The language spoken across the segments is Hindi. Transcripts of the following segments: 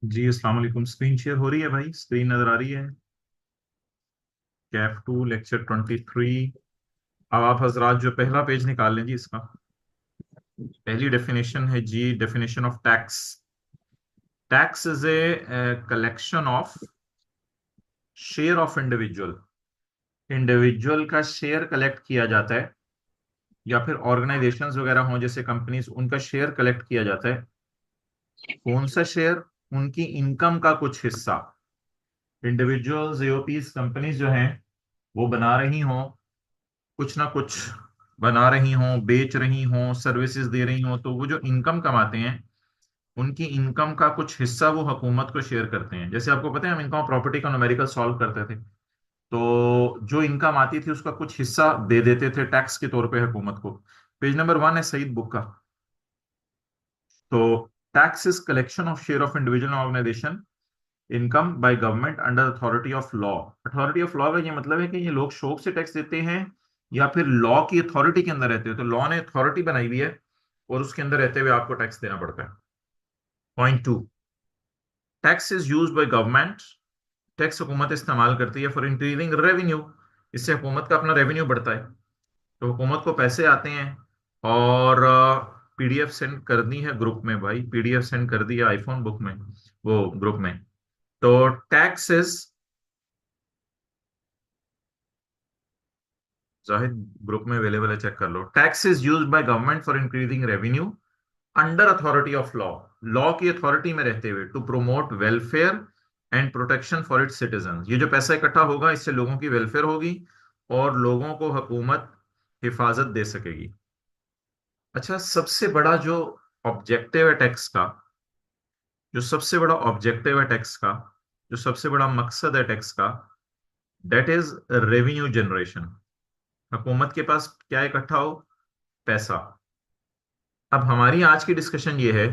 जी अस्सलाम वालेकुम। स्क्रीन शेयर हो रही है भाई? स्क्रीन नजर आ रही है? कैफ टू लेक्चर 23। अब आप हजरात जो पहला पेज निकाल लें जी, इसका पहली डेफिनेशन है जी, definition of tax. Tax is a collection of share of individual. Individual का शेयर कलेक्ट किया जाता है, या फिर ऑर्गेनाइजेशंस वगैरह हों जैसे कंपनीज, उनका शेयर कलेक्ट किया जाता है। कौन सा शेयर? उनकी इनकम का कुछ हिस्सा। इंडिविजुअल्स, एओपीज, कंपनीज जो हैं वो बना रही हों, कुछ ना कुछ बना रही हों, बेच रही हों, सर्विसेज दे रही हों, तो वो जो इनकम कमाते हैं उनकी इनकम का कुछ हिस्सा वो हुकूमत को शेयर करते हैं। जैसे आपको पता है हम इनकम प्रॉपर्टी का न्यूमेरिकल सॉल्व करते थे, तो जो इनकम आती थी उसका कुछ हिस्सा दे देते थे टैक्स के तौर पे हुकूमत को। पेज नंबर 1 है सईद बुक का। तो tax is collection of share of individual organization income by government under authority of law. Authority of law का ये मतलब है कि ये लोग शौक से टैक्स देते हैं या फिर लॉ की अथॉरिटी के अंदर रहते हो, तो लॉ ने अथॉरिटी बनाई हुई है और उसके अंदर रहते हुए आपको टैक्स देना पड़ता है। Point two, tax is use by government. Tax हुकूमत इस्तेमाल करती है फॉर इंक्रीजिंग रेवेन्यू। इससे हुकूमत का अपना रेवेन्यू बढ़ता है, तो हुकूमत को पैसे आते हैं। और पीडीएफ सेंड कर दी है ग्रुप में भाई, पीडीएफ सेंड कर दी है आईफोन बुक में, वो ग्रुप में। तो टैक्स इज, जाहिद ग्रुप में अवेलेबल है, चेक कर लो। Tax is used by government for increasing revenue under authority of law. Law की अथॉरिटी में रहते हुए to promote welfare and protection for its citizen. ये जो पैसा इकट्ठा होगा इससे लोगों की वेलफेयर होगी और लोगों को हुकूमत हिफाजत दे सकेगी। अच्छा, सबसे बड़ा जो ऑब्जेक्टिव है टैक्स का, जो सबसे बड़ा ऑब्जेक्टिव है टैक्स का, जो सबसे बड़ा मकसद है टैक्स का, दैट इज रेवेन्यू जनरेशन। हुकूमत के पास क्या इकट्ठा हो? पैसा। अब हमारी आज की डिस्कशन ये है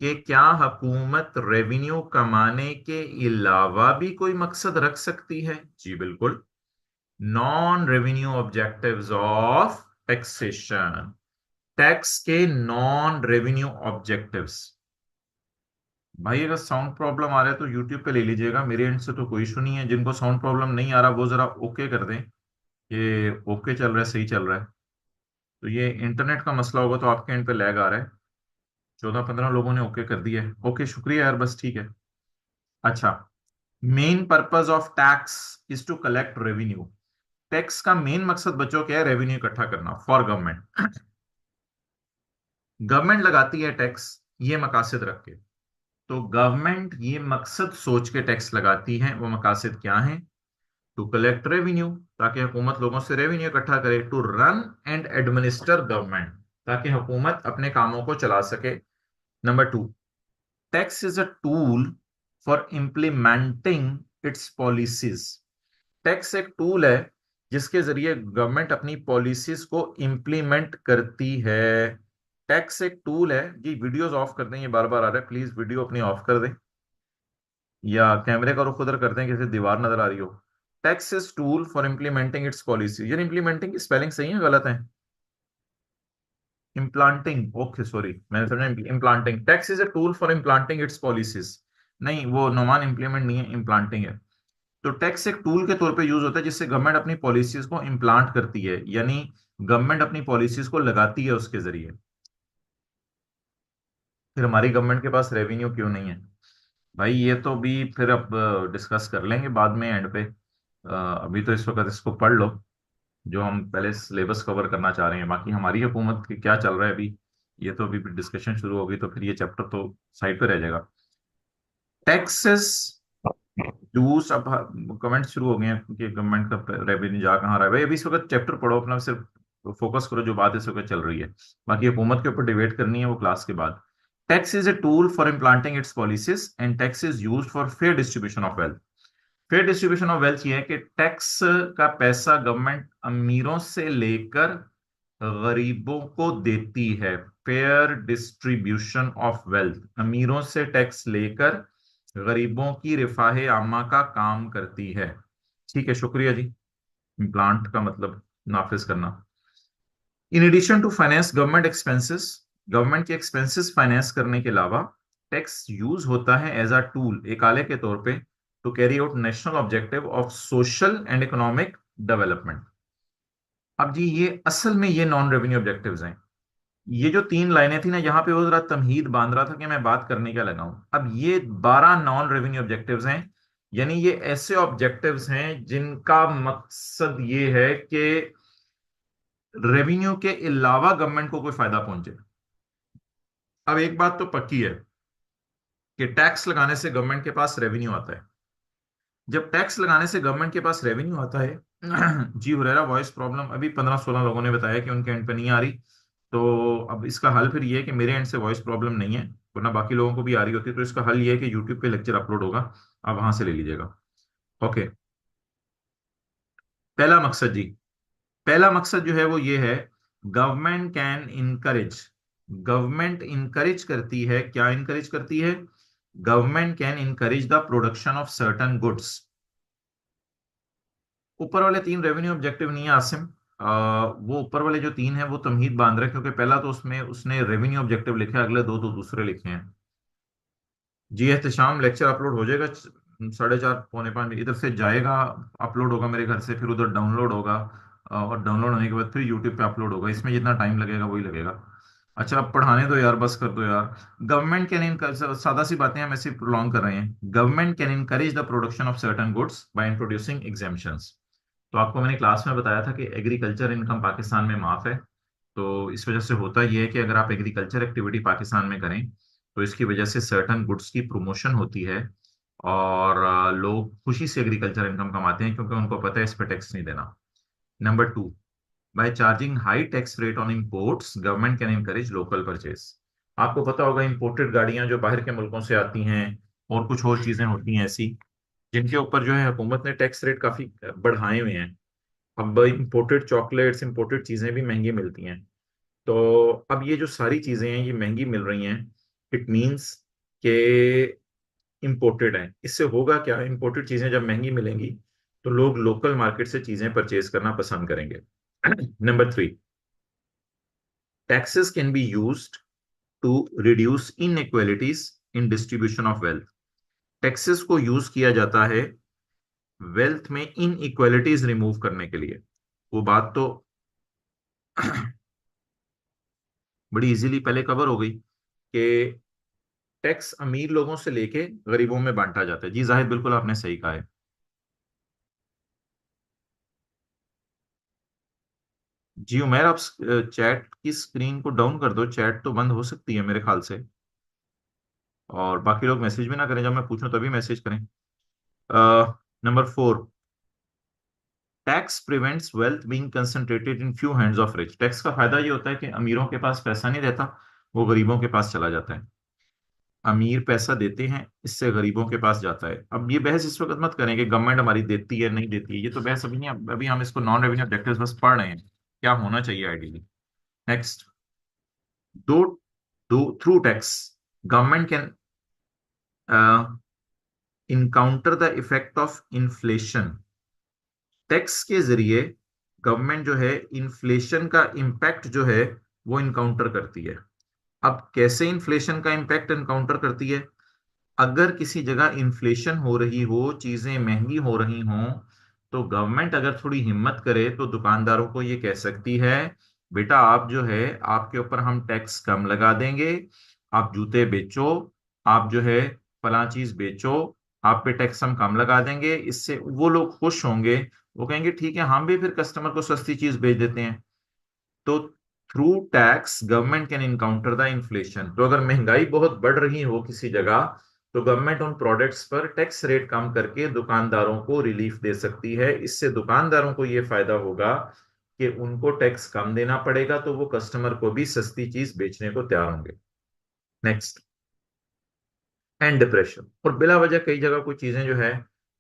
कि क्या हुकूमत रेवेन्यू कमाने के अलावा भी कोई मकसद रख सकती है? जी बिल्कुल। Non revenue objectives of taxation. Tax के नॉन रेवेन्यू ऑब्जेक्टिव्स। भाई अगर साउंड प्रॉब्लम आ रहा है तो यूट्यूब पे ले लीजिएगा, मेरे एंड से तो कोई इशू नहीं है। जिनको साउंड प्रॉब्लम नहीं आ रहा वो जरा ओके कर दें, ये ओके चल रहा है, सही चल रहा है। तो ये इंटरनेट का मसला होगा, तो आपके एंड पे लैग आ रहा है। 14-15 लोगों ने ओके कर दिया है। ओके, शुक्रिया यार, बस ठीक है। अच्छा, main purpose of tax is to collect revenue. Tax का मेन मकसद बच्चों क्या है? रेवेन्यू इकट्ठा करना फॉर गवर्नमेंट। गवर्नमेंट लगाती है टैक्स ये मकासद रख के। तो गवर्नमेंट ये मकसद सोच के टैक्स लगाती है। वो मकासद क्या है? टू कलेक्ट रेवेन्यू, ताकि हुकूमत लोगों से रेवेन्यू इकट्ठा करे। To run and administer government, ताकि हुकूमत अपने कामों को चला सके। Number two, tax is a tool for implementing its policies. Tax एक टूल है जिसके जरिए गवर्नमेंट अपनी पॉलिसीज को इंप्लीमेंट करती है। टैक्स एक टूल है। ये वीडियोस ऑफ कर दें, ये बार बार आ रहा है, प्लीज वीडियो अपनी ऑफ कर दें या कैमरे का रुख उधर कर दें, किसी दीवार नजर आ रही हो। Tax is tool for implementing it's policy. यार इंप्लीमेंटिंग की स्पेलिंग सही है गलत है? इम्प्लांटिंग, ओके सॉरी, मैंने समझा implanting. Tax is a tool for implanting it's policies. नहीं, वो नोमान इम्प्लीमेंट नहीं है, इम्प्लांटिंग है। तो टैक्स एक टूल के तौर पे यूज होता है जिससे गवर्नमेंट अपनी पॉलिसीज को इम्प्लांट करती है, यानी गवर्नमेंट अपनी पॉलिसीज को लगाती है उसके जरिए। फिर हमारी गवर्नमेंट के पास रेवेन्यू क्यों नहीं है? भाई ये तो भी फिर अब डिस्कस कर लेंगे बाद में एंड पे। अभी तो इस वक्त इसको पढ़ लो जो हम पहले सिलेबस कवर करना चाह रहे हैं। बाकी हमारी हुकूमत की क्या चल रहा है अभी, ये तो अभी डिस्कशन शुरू होगी तो फिर ये चैप्टर तो साइड पे रह जाएगा। Taxes do's. अब कमेंट शुरू हो गए हैं कि गवर्नमेंट का रेवेन्यू जा कहाँ रहा है। भाई अभी इस वक्त चैप्टर पढ़ो अपना, सिर्फ फोकस करो जो बात इस वक्त चल रही है। बाकी हुकूमत के ऊपर डिबेट करनी है वो क्लास के बाद। Tax is a tool for implanting it's policies and tax is use for fair distribution of wealth. Fair distribution of wealth ये है कि टैक्स का पैसा गवर्नमेंट अमीरों से लेकर गरीबों को देती है। फेयर डिस्ट्रीब्यूशन ऑफ वेल्थ, अमीरों से टैक्स लेकर गरीबों की रिफाहे आमा का काम करती है। ठीक है, शुक्रिया जी। इम्प्लांट का मतलब नाफिज करना। In addition to finance government expenses, government के एक्सपेंसेस फाइनेंस करने के अलावा टैक्स यूज होता है एज अ टूल, एक आले के तौर पे, to carry out national objective of social and economic development. अब जी ये असल में ये नॉन रेवेन्यू ऑब्जेक्टिव्स हैं। ये जो तीन लाइनें थी ना, यहाँ पे वो जरा तमहीद बांध रहा था कि मैं बात करने क्या लगा हूं। अब ये 12 नॉन रेवेन्यू ऑब्जेक्टिव्स हैं, यानी ये ऐसे ऑब्जेक्टिव्स हैं जिनका मकसद ये है कि रेवेन्यू के अलावा गवर्नमेंट को कोई फायदा पहुंचे। अब एक बात तो पक्की है कि टैक्स लगाने से गवर्नमेंट के पास रेवेन्यू आता है। जब टैक्स लगाने से गवर्नमेंट के पास रेवेन्यू आता है जी हुरैरा वॉइस प्रॉब्लम, अभी 15-16 लोगों ने बताया कि उनके एंड पे नहीं आ रही। तो अब इसका हल फिर ये है कि मेरे एंड से वॉइस प्रॉब्लम नहीं है, वरना बाकी लोगों को भी आ रही होती। तो इसका हल ये है कि यूट्यूब पे लेक्चर अपलोड होगा, आप वहां से ले लीजिएगा। ओके। पहला मकसद जी, पहला मकसद जो है वो ये है, government can encourage, government encourage करती है, क्या इनकरेज करती है? Government can encourage the production of certain goods. ऊपर वाले तीन रेवेन्यू ऑब्जेक्टिव नहीं है आसिम। वो ऊपर वाले जो तीन है वो तमहीद बांध रहा है, क्योंकि पहला तो उसमें उसने रेवेन्यू ऑब्जेक्टिव लिखा है, अगले दो तो दूसरे लिखे हैं। जी एहतशाम, लेक्चर अपलोड हो जाएगा 4:30 पौने 5 इधर से जाएगा, अपलोड होगा मेरे घर से, फिर उधर डाउनलोड होगा, और डाउनलोड होने के बाद फिर यूट्यूब पे अपलोड होगा। इसमें जितना टाइम लगेगा वही लगेगा। अच्छा अब पढ़ाने दो यार, बस कर दो यार। गवर्नमेंट कैन इन, सादा सी बातें हम ऐसे प्रोलॉन्ग कर रहे हैं। Government can encourage the production of certain goods by introducing exemptions. तो आपको मैंने क्लास में बताया था कि एग्रीकल्चर इनकम पाकिस्तान में माफ है। तो इस वजह से होता यह है कि अगर आप एग्रीकल्चर एक्टिविटी पाकिस्तान में करें तो इसकी वजह से सर्टन गुड्स की प्रमोशन होती है, और लोग खुशी से एग्रीकल्चर इनकम कमाते हैं क्योंकि उनको पता है इस पर टैक्स नहीं देना। Number two, by charging high tax rate on imports government can encourage local purchase. आपको पता होगा इंपोर्टेड गाड़ियां जो बाहर के मुल्कों से आती हैं और कुछ और चीजें होती हैं ऐसी, जिनके ऊपर जो है हुकूमत ने टैक्स रेट काफी बढ़ाए हुए हैं। अब इंपोर्टेड चॉकलेट्स, इंपोर्टेड चीजें भी महंगी मिलती हैं। तो अब ये जो सारी चीजें हैं ये महंगी मिल रही हैं, इट मींस के इंपोर्टेड हैं। इससे होगा क्या, इंपोर्टेड चीजें जब महंगी मिलेंगी तो लोग लोकल मार्केट से चीजें परचेज करना पसंद करेंगे। Number three, taxes can be used to reduce inequalities in distribution of wealth. Taxes को यूज किया जाता है वेल्थ में इन इक्वालिटीज रिमूव करने के लिए। वो बात तो बड़ी इजीली पहले कवर हो गई कि टैक्स अमीर लोगों से लेके गरीबों में बांटा जाता है। जी जाहिद, बिल्कुल आपने सही कहा है। जी उमैर, आप चैट की स्क्रीन को डाउन कर दो, चैट तो बंद हो सकती है मेरे ख्याल से। और बाकी लोग मैसेज भी ना करें, जब मैं पूछूं तभी मैसेज करें। Number four, tax prevents wealth being concentrated in few hands of rich. Tax का फायदा ये होता है कि अमीरों के पास पैसा नहीं रहता, वो गरीबों के पास चला जाता है। अमीर पैसा देते हैं, इससे गरीबों के पास जाता है। अब ये बहस इस वक्त मत करें कि गवर्नमेंट हमारी देती है नहीं देती है, ये तो बहस अभी नहीं, अभी हम इसको नॉन रेवेन्यू ऑब्जेक्टिव्स बस पढ़ रहे हैं, क्या होना चाहिए आइडियली। नेक्स्ट, दो दो through tax government can encounter the effect of inflation. Tax के जरिए गवर्नमेंट जो है इन्फ्लेशन का इम्पैक्ट जो है वो इनकाउंटर करती है। अब कैसे इन्फ्लेशन का इम्पैक्ट इनकाउंटर करती है? अगर किसी जगह इन्फ्लेशन हो रही हो, चीजें महंगी हो रही हों, तो गवर्नमेंट अगर थोड़ी हिम्मत करे तो दुकानदारों को ये कह सकती है, बेटा आप जो है, आपके ऊपर हम टैक्स कम लगा देंगे, आप जूते बेचो, आप जो है फला चीज बेचो, आप पे टैक्स हम कम लगा देंगे। इससे वो लोग खुश होंगे, वो कहेंगे ठीक है हम भी फिर कस्टमर को सस्ती चीज बेच देते हैं। तो through tax government can encounter the inflation. तो अगर महंगाई बहुत बढ़ रही हो किसी जगह, तो गवर्नमेंट उन प्रोडक्ट्स पर टैक्स रेट कम करके दुकानदारों को रिलीफ दे सकती है। इससे दुकानदारों को यह फायदा होगा कि उनको टैक्स कम देना पड़ेगा, तो वो कस्टमर को भी सस्ती चीज बेचने को तैयार होंगे। Next, and depression. और बिला वजह कई जगह कुछ चीजें जो है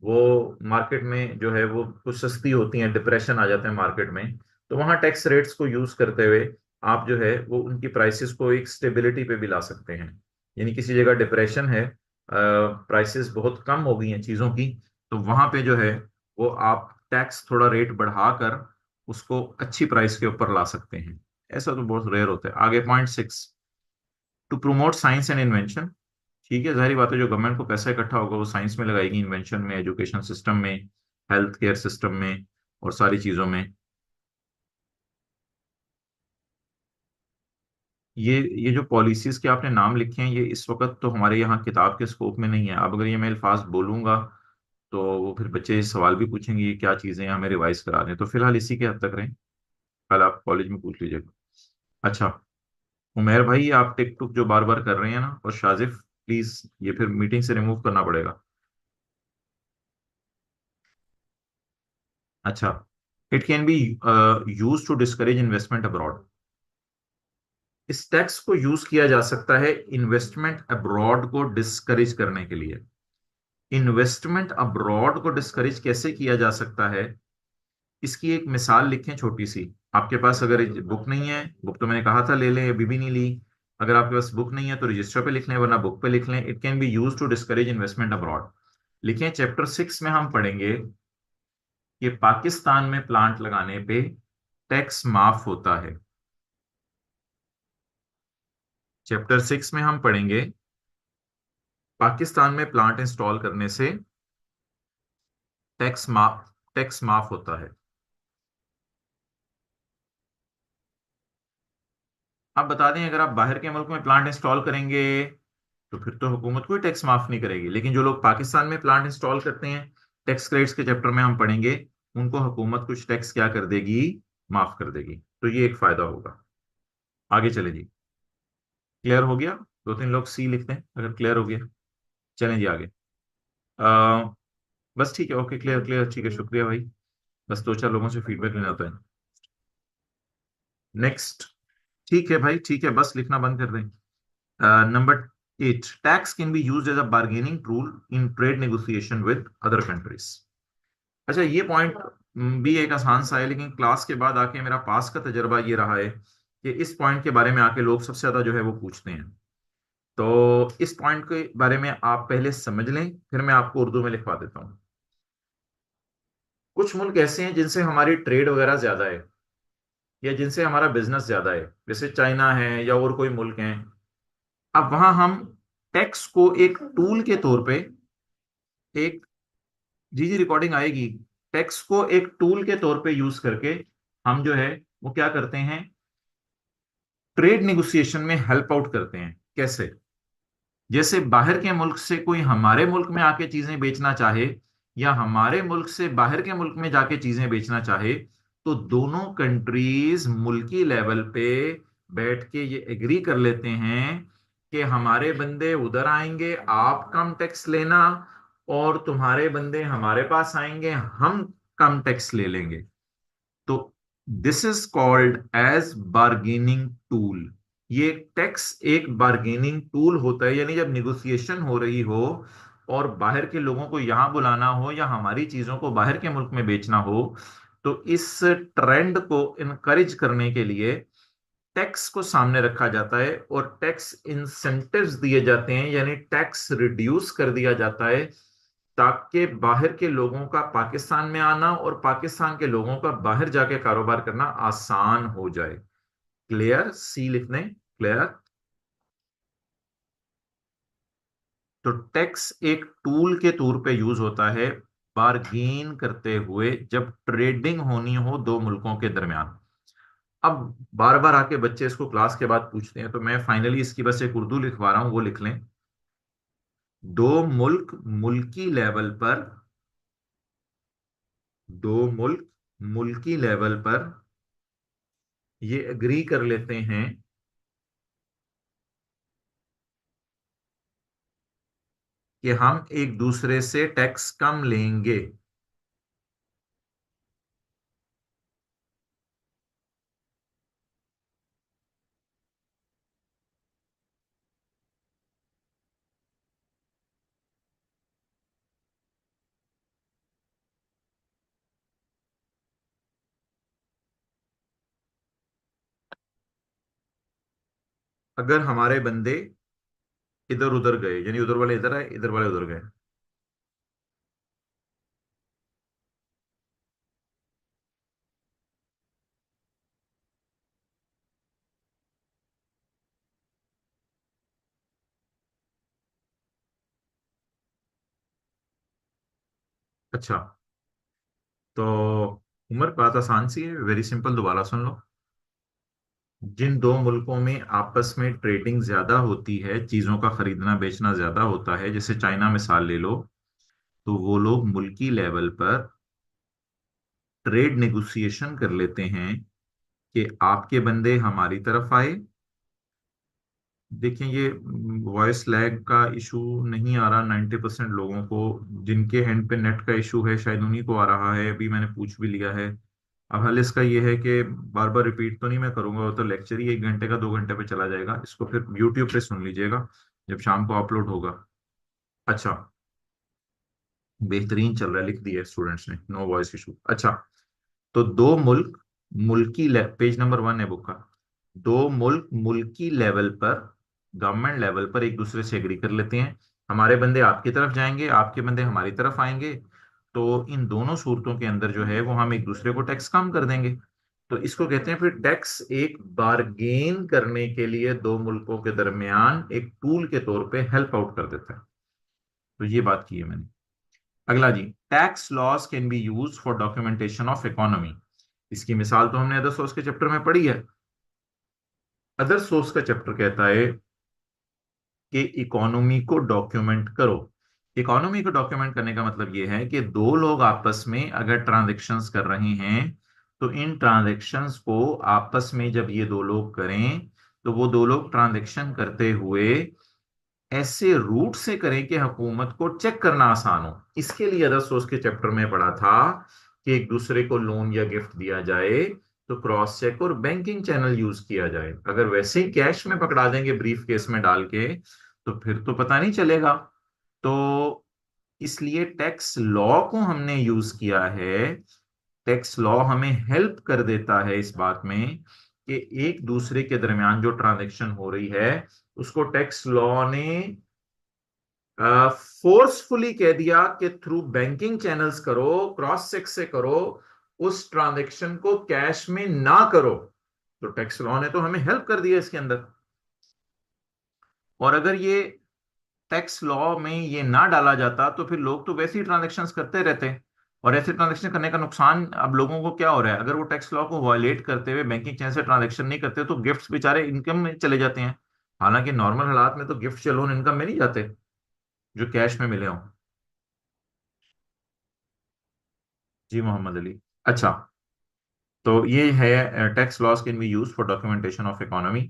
वो मार्केट में जो है वो कुछ सस्ती होती हैं, डिप्रेशन आ जाते हैं मार्केट में, तो वहां टैक्स रेट्स को यूज करते हुए आप जो है वो उनकी प्राइसेस को एक स्टेबिलिटी पे भी ला सकते हैं। यानी किसी जगह डिप्रेशन है, प्राइसेस बहुत कम हो गई हैं चीजों की, तो वहां पे जो है वो आप टैक्स थोड़ा रेट बढ़ाकर उसको अच्छी प्राइस के ऊपर ला सकते हैं। ऐसा तो बहुत रेयर होता है। आगे point 6, to promote science and invention. ठीक है, जाहिर बात है, जो गवर्नमेंट को पैसा इकट्ठा होगा वो साइंस में लगाएगी, इन्वेंशन में, एजुकेशन सिस्टम में, हेल्थ केयर सिस्टम में, और सारी चीजों में। ये जो पॉलिसीज के आपने नाम लिखे हैं, ये इस वक्त तो हमारे यहाँ किताब के स्कोप में नहीं है। अब अगर ये मैं अल्फाज बोलूंगा तो वो फिर बच्चे सवाल भी पूछेंगे ये क्या चीजें हैं, हमें रिवाइज करा दें, तो फिलहाल इसी के हद तक रहें। कल आप कॉलेज में पूछ लीजिएगा। अच्छा, उमेर भाई, आप टिक टुक जो बार बार कर रहे हैं ना, और शाजिफ प्लीज, ये फिर मीटिंग से रिमूव करना पड़ेगा। अच्छा, it can be use to discourage investment abroad. इस टैक्स को यूज किया जा सकता है इन्वेस्टमेंट अब्रॉड को डिस्करेज करने के लिए। इन्वेस्टमेंट अब्रॉड को डिस्करेज कैसे किया जा सकता है, इसकी एक मिसाल लिखें छोटी सी। आपके पास अगर बुक नहीं है, बुक तो मैंने कहा था ले लें, अभी भी नहीं ली। अगर आपके पास बुक नहीं है तो रजिस्टर पे लिख लें, वरना बुक पे लिख लें। It can be use to discourage investment abroad. लिखें, चैप्टर 6 में हम पढ़ेंगे कि पाकिस्तान में प्लांट लगाने पे टैक्स माफ होता है। चैप्टर 6 में हम पढ़ेंगे पाकिस्तान में प्लांट इंस्टॉल करने से टैक्स माफ होता है। आप बता दें, अगर आप बाहर के मुल्क में प्लांट इंस्टॉल करेंगे तो फिर तो हुकूमत कोई टैक्स माफ नहीं करेगी, लेकिन जो लोग पाकिस्तान में प्लांट इंस्टॉल करते हैं, टैक्स क्रेडिट्स के चैप्टर में हम पढ़ेंगे, उनको हुकूमत कुछ टैक्स क्या कर देगी, माफ कर देगी। तो ये एक फायदा होगा। आगे चले जी। क्लियर हो गया? दो तीन लोग सी लिखते हैं अगर क्लियर हो गया। चलें जी आगे। आ, बस ठीक है, ओके, क्लियर क्लियर, ठीक है, शुक्रिया भाई। बस दो चार लोगों से फीडबैक लेना होता है। नेक्स्ट। ठीक है भाई, ठीक है, बस लिखना बंद कर दें। Number 8, tax can be use as a bargaining tool in trade negotiation with other countries. अच्छा, ये पॉइंट भी एक आसान सा है, लेकिन क्लास के बाद आके मेरा पास का तजर्बा ये रहा है कि इस पॉइंट के बारे में आके लोग सबसे ज्यादा जो है वो पूछते हैं। तो इस पॉइंट के बारे में आप पहले समझ लें, फिर मैं आपको उर्दू में लिखवा देता हूँ। कुछ मुल्क ऐसे हैं जिनसे हमारी ट्रेड वगैरह ज्यादा है, या जिनसे हमारा बिजनेस ज्यादा है, जैसे चाइना है या और कोई मुल्क हैं। अब वहां हम टैक्स को एक टूल के तौर पे, एक, जी जी रिकॉर्डिंग आएगी, टैक्स को एक टूल के तौर पे यूज करके हम जो है वो क्या करते हैं, ट्रेड नेगोशिएशन में हेल्प आउट करते हैं। कैसे? जैसे बाहर के मुल्क से कोई हमारे मुल्क में आके चीजें बेचना चाहे, या हमारे मुल्क से बाहर के मुल्क में जाके चीजें बेचना चाहे, तो दोनों कंट्रीज मुल्की लेवल पे बैठ के ये एग्री कर लेते हैं कि हमारे बंदे उधर आएंगे, आप कम टैक्स लेना, और तुम्हारे बंदे हमारे पास आएंगे, हम कम टैक्स ले लेंगे। तो this is called as bargaining tool. ये टैक्स एक बार्गेनिंग टूल होता है, यानी जब निगोसिएशन हो रही हो और बाहर के लोगों को यहां बुलाना हो या हमारी चीजों को बाहर के मुल्क में बेचना हो, तो इस ट्रेंड को इनकरेज करने के लिए टैक्स को सामने रखा जाता है और टैक्स इंसेंटिव्स दिए जाते हैं, यानी टैक्स रिड्यूस कर दिया जाता है, ताकि बाहर के लोगों का पाकिस्तान में आना और पाकिस्तान के लोगों का बाहर जाके कारोबार करना आसान हो जाए। क्लियर? सी लिखने, क्लियर? तो टैक्स एक टूल के तौर पे यूज होता है बार्गेन करते हुए, जब ट्रेडिंग होनी हो दो मुल्कों के दरमियान। अब बार बार आके बच्चे इसको क्लास के बाद पूछते हैं, तो मैं फाइनली इसकी बस एक उर्दू लिखवा रहा हूं, वो लिख लें। दो मुल्क मुल्की लेवल पर, दो मुल्क मुल्की लेवल पर ये एग्री कर लेते हैं कि हम एक दूसरे से टैक्स कम लेंगे। अगर हमारे बंदे इधर उधर गए, यानी उधर वाले इधर आए, इधर वाले उधर गए। अच्छा, तो उमर बात आसान सी है, वेरी सिंपल, दोबारा सुन लो। जिन दो मुल्कों में आपस में ट्रेडिंग ज्यादा होती है, चीजों का खरीदना बेचना ज्यादा होता है, जैसे चाइना मिसाल ले लो, तो वो लोग मुल्की लेवल पर ट्रेड नेगोशिएशन कर लेते हैं कि आपके बंदे हमारी तरफ आए। देखें, ये वॉइस लैग का इशू नहीं आ रहा 90% लोगों को। जिनके हैंड पे नेट का इशू है शायद उन्हीं को आ रहा है, अभी मैंने पूछ भी लिया है। अब हल इसका ये है कि बार बार रिपीट तो नहीं मैं करूंगा, वो तो लेक्चर ही 1 घंटे का 2 घंटे पे चला जाएगा, इसको फिर यूट्यूब पे सुन लीजिएगा जब शाम को अपलोड होगा। अच्छा, बेहतरीन चल रहा है, लिख दिया स्टूडेंट्स ने, नो वॉइस इशू। अच्छा, तो दो मुल्क पेज नंबर 1 है बुक का। दो मुल्क मुल्की लेवल पर, गवर्नमेंट लेवल पर एक दूसरे से एग्री कर लेते हैं, हमारे बंदे आपकी तरफ जाएंगे, आपके बंदे हमारी तरफ आएंगे, तो इन दोनों सूरतों के अंदर जो है वो हम एक दूसरे को टैक्स कम कर देंगे। तो इसको कहते हैं फिर टैक्स एक बारगेन करने के लिए दो मुल्कों के दरमियान एक टूल के तौर पे हेल्प आउट कर देता है। तो ये बात की है मैंने। अगला जी, tax laws can be use for documentation of economy. इसकी मिसाल तो हमने अदर सोर्स के चैप्टर में पढ़ी है। अदर सोर्स का चैप्टर कहता है कि इकोनॉमी को डॉक्यूमेंट करो। इकोनॉमी को डॉक्यूमेंट करने का मतलब यह है कि दो लोग आपस में अगर ट्रांजैक्शंस कर रहे हैं, तो इन ट्रांजैक्शंस को आपस में जब ये दो लोग करें, तो वो दो लोग ट्रांजैक्शन करते हुए ऐसे रूट से करें कि हुकूमत को चेक करना आसान हो। इसके लिए अदर सोर्स के चैप्टर में पढ़ा था कि एक दूसरे को लोन या गिफ्ट दिया जाए तो क्रॉस चेक और बैंकिंग चैनल यूज किया जाए। अगर वैसे ही कैश में पकड़ा देंगे ब्रीफ केस में डाल के, तो फिर तो पता नहीं चलेगा। तो इसलिए टैक्स लॉ को हमने यूज किया है। टैक्स लॉ हमें हेल्प कर देता है इस बात में कि एक दूसरे के दरमियान जो ट्रांजैक्शन हो रही है उसको टैक्स लॉ ने फोर्सफुली कह दिया कि थ्रू बैंकिंग चैनल्स करो, क्रॉस चेक से करो, उस ट्रांजैक्शन को कैश में ना करो। तो टैक्स लॉ ने तो हमें हेल्प कर दिया इसके अंदर। और अगर ये टैक्स लॉ में ये ना डाला जाता तो फिर लोग तो वैसे ही ट्रांजेक्शन्स करते रहते। और ऐसे ट्रांजेक्शन करने का नुकसान अब लोगों को क्या हो रहा है, अगर वो टैक्स लॉ को वायलेट करते हुए बैंकिंग चैनल से ट्रांजेक्शन नहीं करते तो गिफ्ट्स बेचारे इनकम में चले जाते हैं। हालांकि नॉर्मल हालात में तो गिफ्ट या लोन इनकम में नहीं जाते जो कैश में मिले हों। जी मोहम्मद अली। अच्छा, तो ये है tax loss can be use for documentation of economy.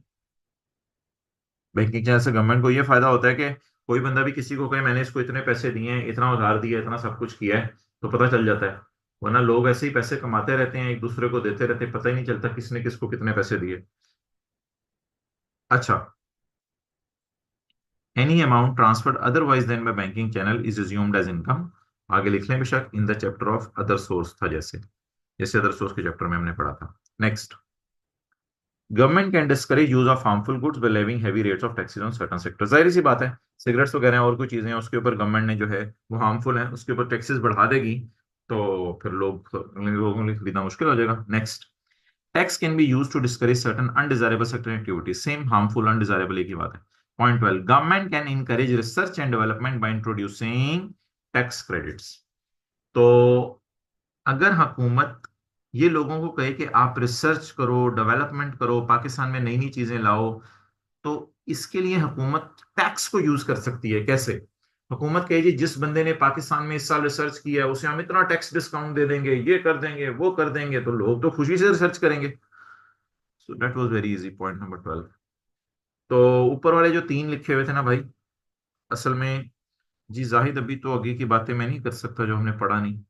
Banking channel से गवर्नमेंट को ये फायदा होता है कि कोई बंदा भी किसी को कहे मैंने इसको इतने पैसे दिए हैं, इतना उधार दिया है, इतना सब कुछ किया है, तो पता चल जाता है। वरना लोग ऐसे ही पैसे कमाते रहते हैं, एक दूसरे को देते रहते हैं, पता ही नहीं चलता किसने किसको कितने पैसे दिए। अच्छा, any amount transferred otherwise than by banking channel is assumed as income. आगे लिख लें बेशक, in the chapter of other source था, जैसे जैसे अदर सोर्स के चैप्टर में हमने पढ़ा था। Next, government can discourage use of harmful goods by levying heavy rates of taxes on certain sector. जाहिर सी बात है, सिगरेट्स वगैरह और कोई चीजें हैं उसके ऊपर गवर्नमेंट ने जो है वो हार्मफुल है उसके ऊपर टैक्सेस बढ़ा देगी, तो फिर लोगों के लिए खरीदना मुश्किल हो जाएगा। Next, tax can be use to discourage certain undesirable sector activities. Same harmful undesirable एक ही बात है। Point 12, government can encourage research and development by introducing tax credits. तो अगर हुकूमत ये लोगों को कहे कि आप रिसर्च करो, डेवलपमेंट करो, पाकिस्तान में नई नई चीजें लाओ, तो इसके लिए हुकूमत टैक्स को यूज कर सकती है। कैसे? हुकूमत कहे जी जिस बंदे ने पाकिस्तान में इस साल रिसर्च किया है उसे हम इतना टैक्स डिस्काउंट दे देंगे, ये कर देंगे, वो कर देंगे, तो लोग तो खुशी से रिसर्च करेंगे। So that was very easy, point number 12। तो ऊपर वाले जो तीन लिखे हुए थे ना भाई, असल में जी जाहिद अभी तो आगे की बातें मैं नहीं कर सकता जो हमने पढ़ा नहीं।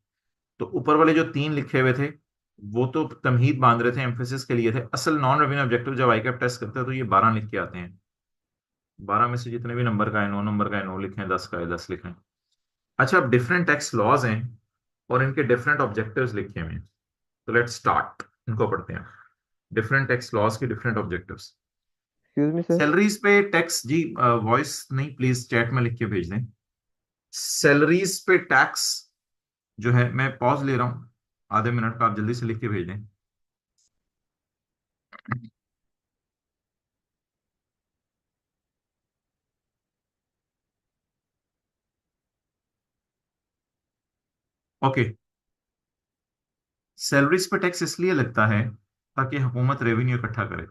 तो ऊपर वाले जो तीन लिखे हुए थे वो तो तमहीद बांध रहे थे, एम्फेसिस के लिए थे। असल नॉन रेवेन्यू ऑब्जेक्टिव जब आई कैप टेस्ट करते हैं तो ये 12 लिख के आते हैं। 12 में से जितने भी नंबर का है, 9 नंबर का है 9 लिखें, 10 का है 10 लिखें। अच्छा, अब डिफरेंट टैक्स लॉज हैं और इनके डिफरेंट ऑब्जेक्टिव्स लिखे हुए हैं। तो लेट्स स्टार्ट, इनको पढ़ते हैं। डिफरेंट टैक्स लॉज के different objectives. Excuse me sir. Salaries पे टैक्स जी, वॉइस नहीं, प्लीज चैट में लिख के भेज दें। सैलरीज पे टैक्स जो है, मैं पॉज ले रहा हूँ आधे मिनट का, आप जल्दी से लिख के भेज दें। ओके, सैलरीज पे टैक्स इसलिए लगता है ताकि हुकूमत रेवेन्यू इकट्ठा करे।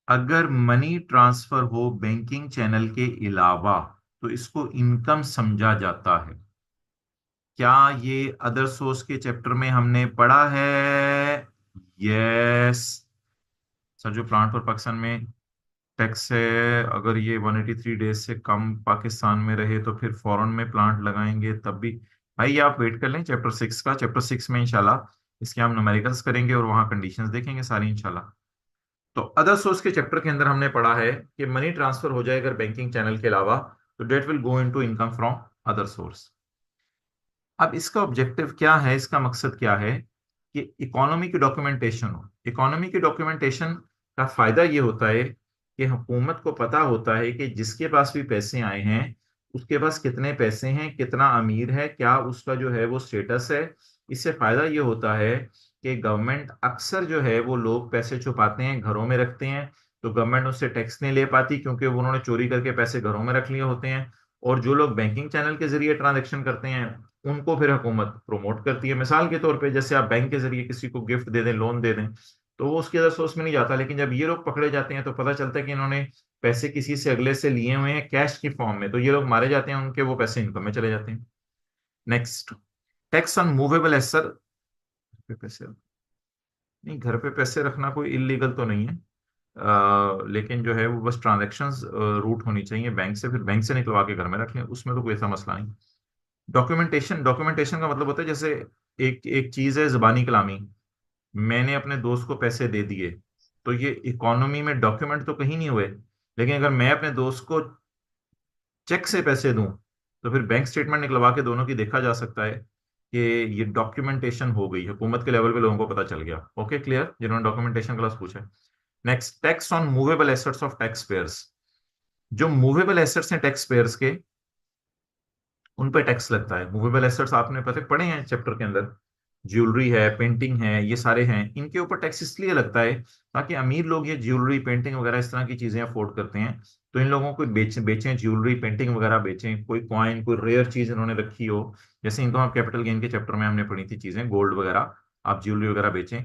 अगर मनी ट्रांसफर हो बैंकिंग चैनल के अलावा तो इसको इनकम समझा जाता है। क्या ये अदर सोर्स के चैप्टर में हमने पढ़ा है? यस सर, जो प्लांट पर पाकिस्तान में टैक्स है, अगर ये 183 डेज से कम पाकिस्तान में रहे तो फिर फॉरेन में प्लांट लगाएंगे तब भी। भाई आप वेट कर लें चैप्टर 6 का, चैप्टर 6 में इंशाल्लाह इसके हम न्यूमेरिकल्स करेंगे और वहाँ कंडीशंस देखेंगे सारी इंशाल्लाह। तो अदर सोर्स के चैप्टर के अंदर हमने पढ़ा है कि मनी ट्रांसफर हो जाए अगर बैंकिंग चैनल के अलावा तो that will go into income from other source. अब इसका ऑब्जेक्टिव क्या है, इसका मकसद क्या है कि इकोनॉमी की डॉक्यूमेंटेशन हो। इकोनॉमी की डॉक्यूमेंटेशन का फायदा ये होता है कि हुकूमत को पता होता है कि जिसके पास भी पैसे आए हैं उसके पास कितने पैसे हैं, कितना अमीर है, क्या उसका जो है वो स्टेटस है। इससे फायदा ये होता है कि गवर्नमेंट अक्सर जो है वो लोग पैसे छुपाते हैं, घरों में रखते हैं, तो गवर्नमेंट उससे टैक्स नहीं ले पाती क्योंकि वो उन्होंने चोरी करके पैसे घरों में रख लिए होते हैं। और जो लोग बैंकिंग चैनल के जरिए ट्रांजेक्शन करते हैं उनको फिर हुकूमत प्रमोट करती है। मिसाल के तौर पे जैसे आप बैंक के जरिए किसी को गिफ्ट दे दें, लोन दे दें, तो वो उसके अंदर सोर्स में नहीं जाता, लेकिन जब ये लोग पकड़े जाते हैं तो पता चलता है कि इन्होंने पैसे किसी से अगले से लिए हुए हैं कैश की फॉर्म में, तो ये लोग मारे जाते हैं, उनके वो पैसे इनकम में चले जाते हैं। Next, tax on movable asset पे पैसे। नहीं, घर पे पैसे रखना कोई इलीगल तो नहीं है, लेकिन जो है वो बस ट्रांजेक्शन्स रूट होनी चाहिए बैंक से, फिर बैंक से निकलवा के घर में रख लें, उसमें तो कोई ऐसा मसला नहीं। डॉक्यूमेंटेशन, डॉक्यूमेंटेशन का मतलब होता है जैसे एक एक चीज है जुबानी कलामी, मैंने अपने दोस्त को पैसे दे दिए, तो ये इकोनॉमी में डॉक्यूमेंट तो कहीं नहीं हुए, लेकिन अगर मैं अपने दोस्त को चेक से पैसे दूं तो फिर बैंक स्टेटमेंट निकलवा के दोनों की देखा जा सकता है कि ये डॉक्यूमेंटेशन हो गई, हुकूमत के लेवल पे लोगों को पता चल गया। ओके क्लियर, जिन्होंने डॉक्यूमेंटेशन क्लास पूछा है। Next, tax on movable assets of tax payers. जो मूवेबल एसेट्स हैं टैक्स पेयर्स के, उन पे टैक्स लगता है। मूवेबल एसेट्स आपने पता पढ़े हैं चैप्टर के अंदर, ज्वेलरी है, पेंटिंग है, ये सारे हैं, इनके ऊपर टैक्स इसलिए लगता है ताकि अमीर लोग ये ज्वेलरी पेंटिंग वगैरह इस तरह की चीजें अफोर्ड करते हैं, तो इन लोगों को बेचें ज्वेलरी पेंटिंग वगैरह बेचें, कोई कॉइन कोई रेयर चीज इन्होंने रखी हो, जैसे इनको हम कैपिटल गेन के चैप्टर में हमने पढ़ी थी चीजें, गोल्ड वगैरह, आप ज्वेलरी वगैरह बेचें,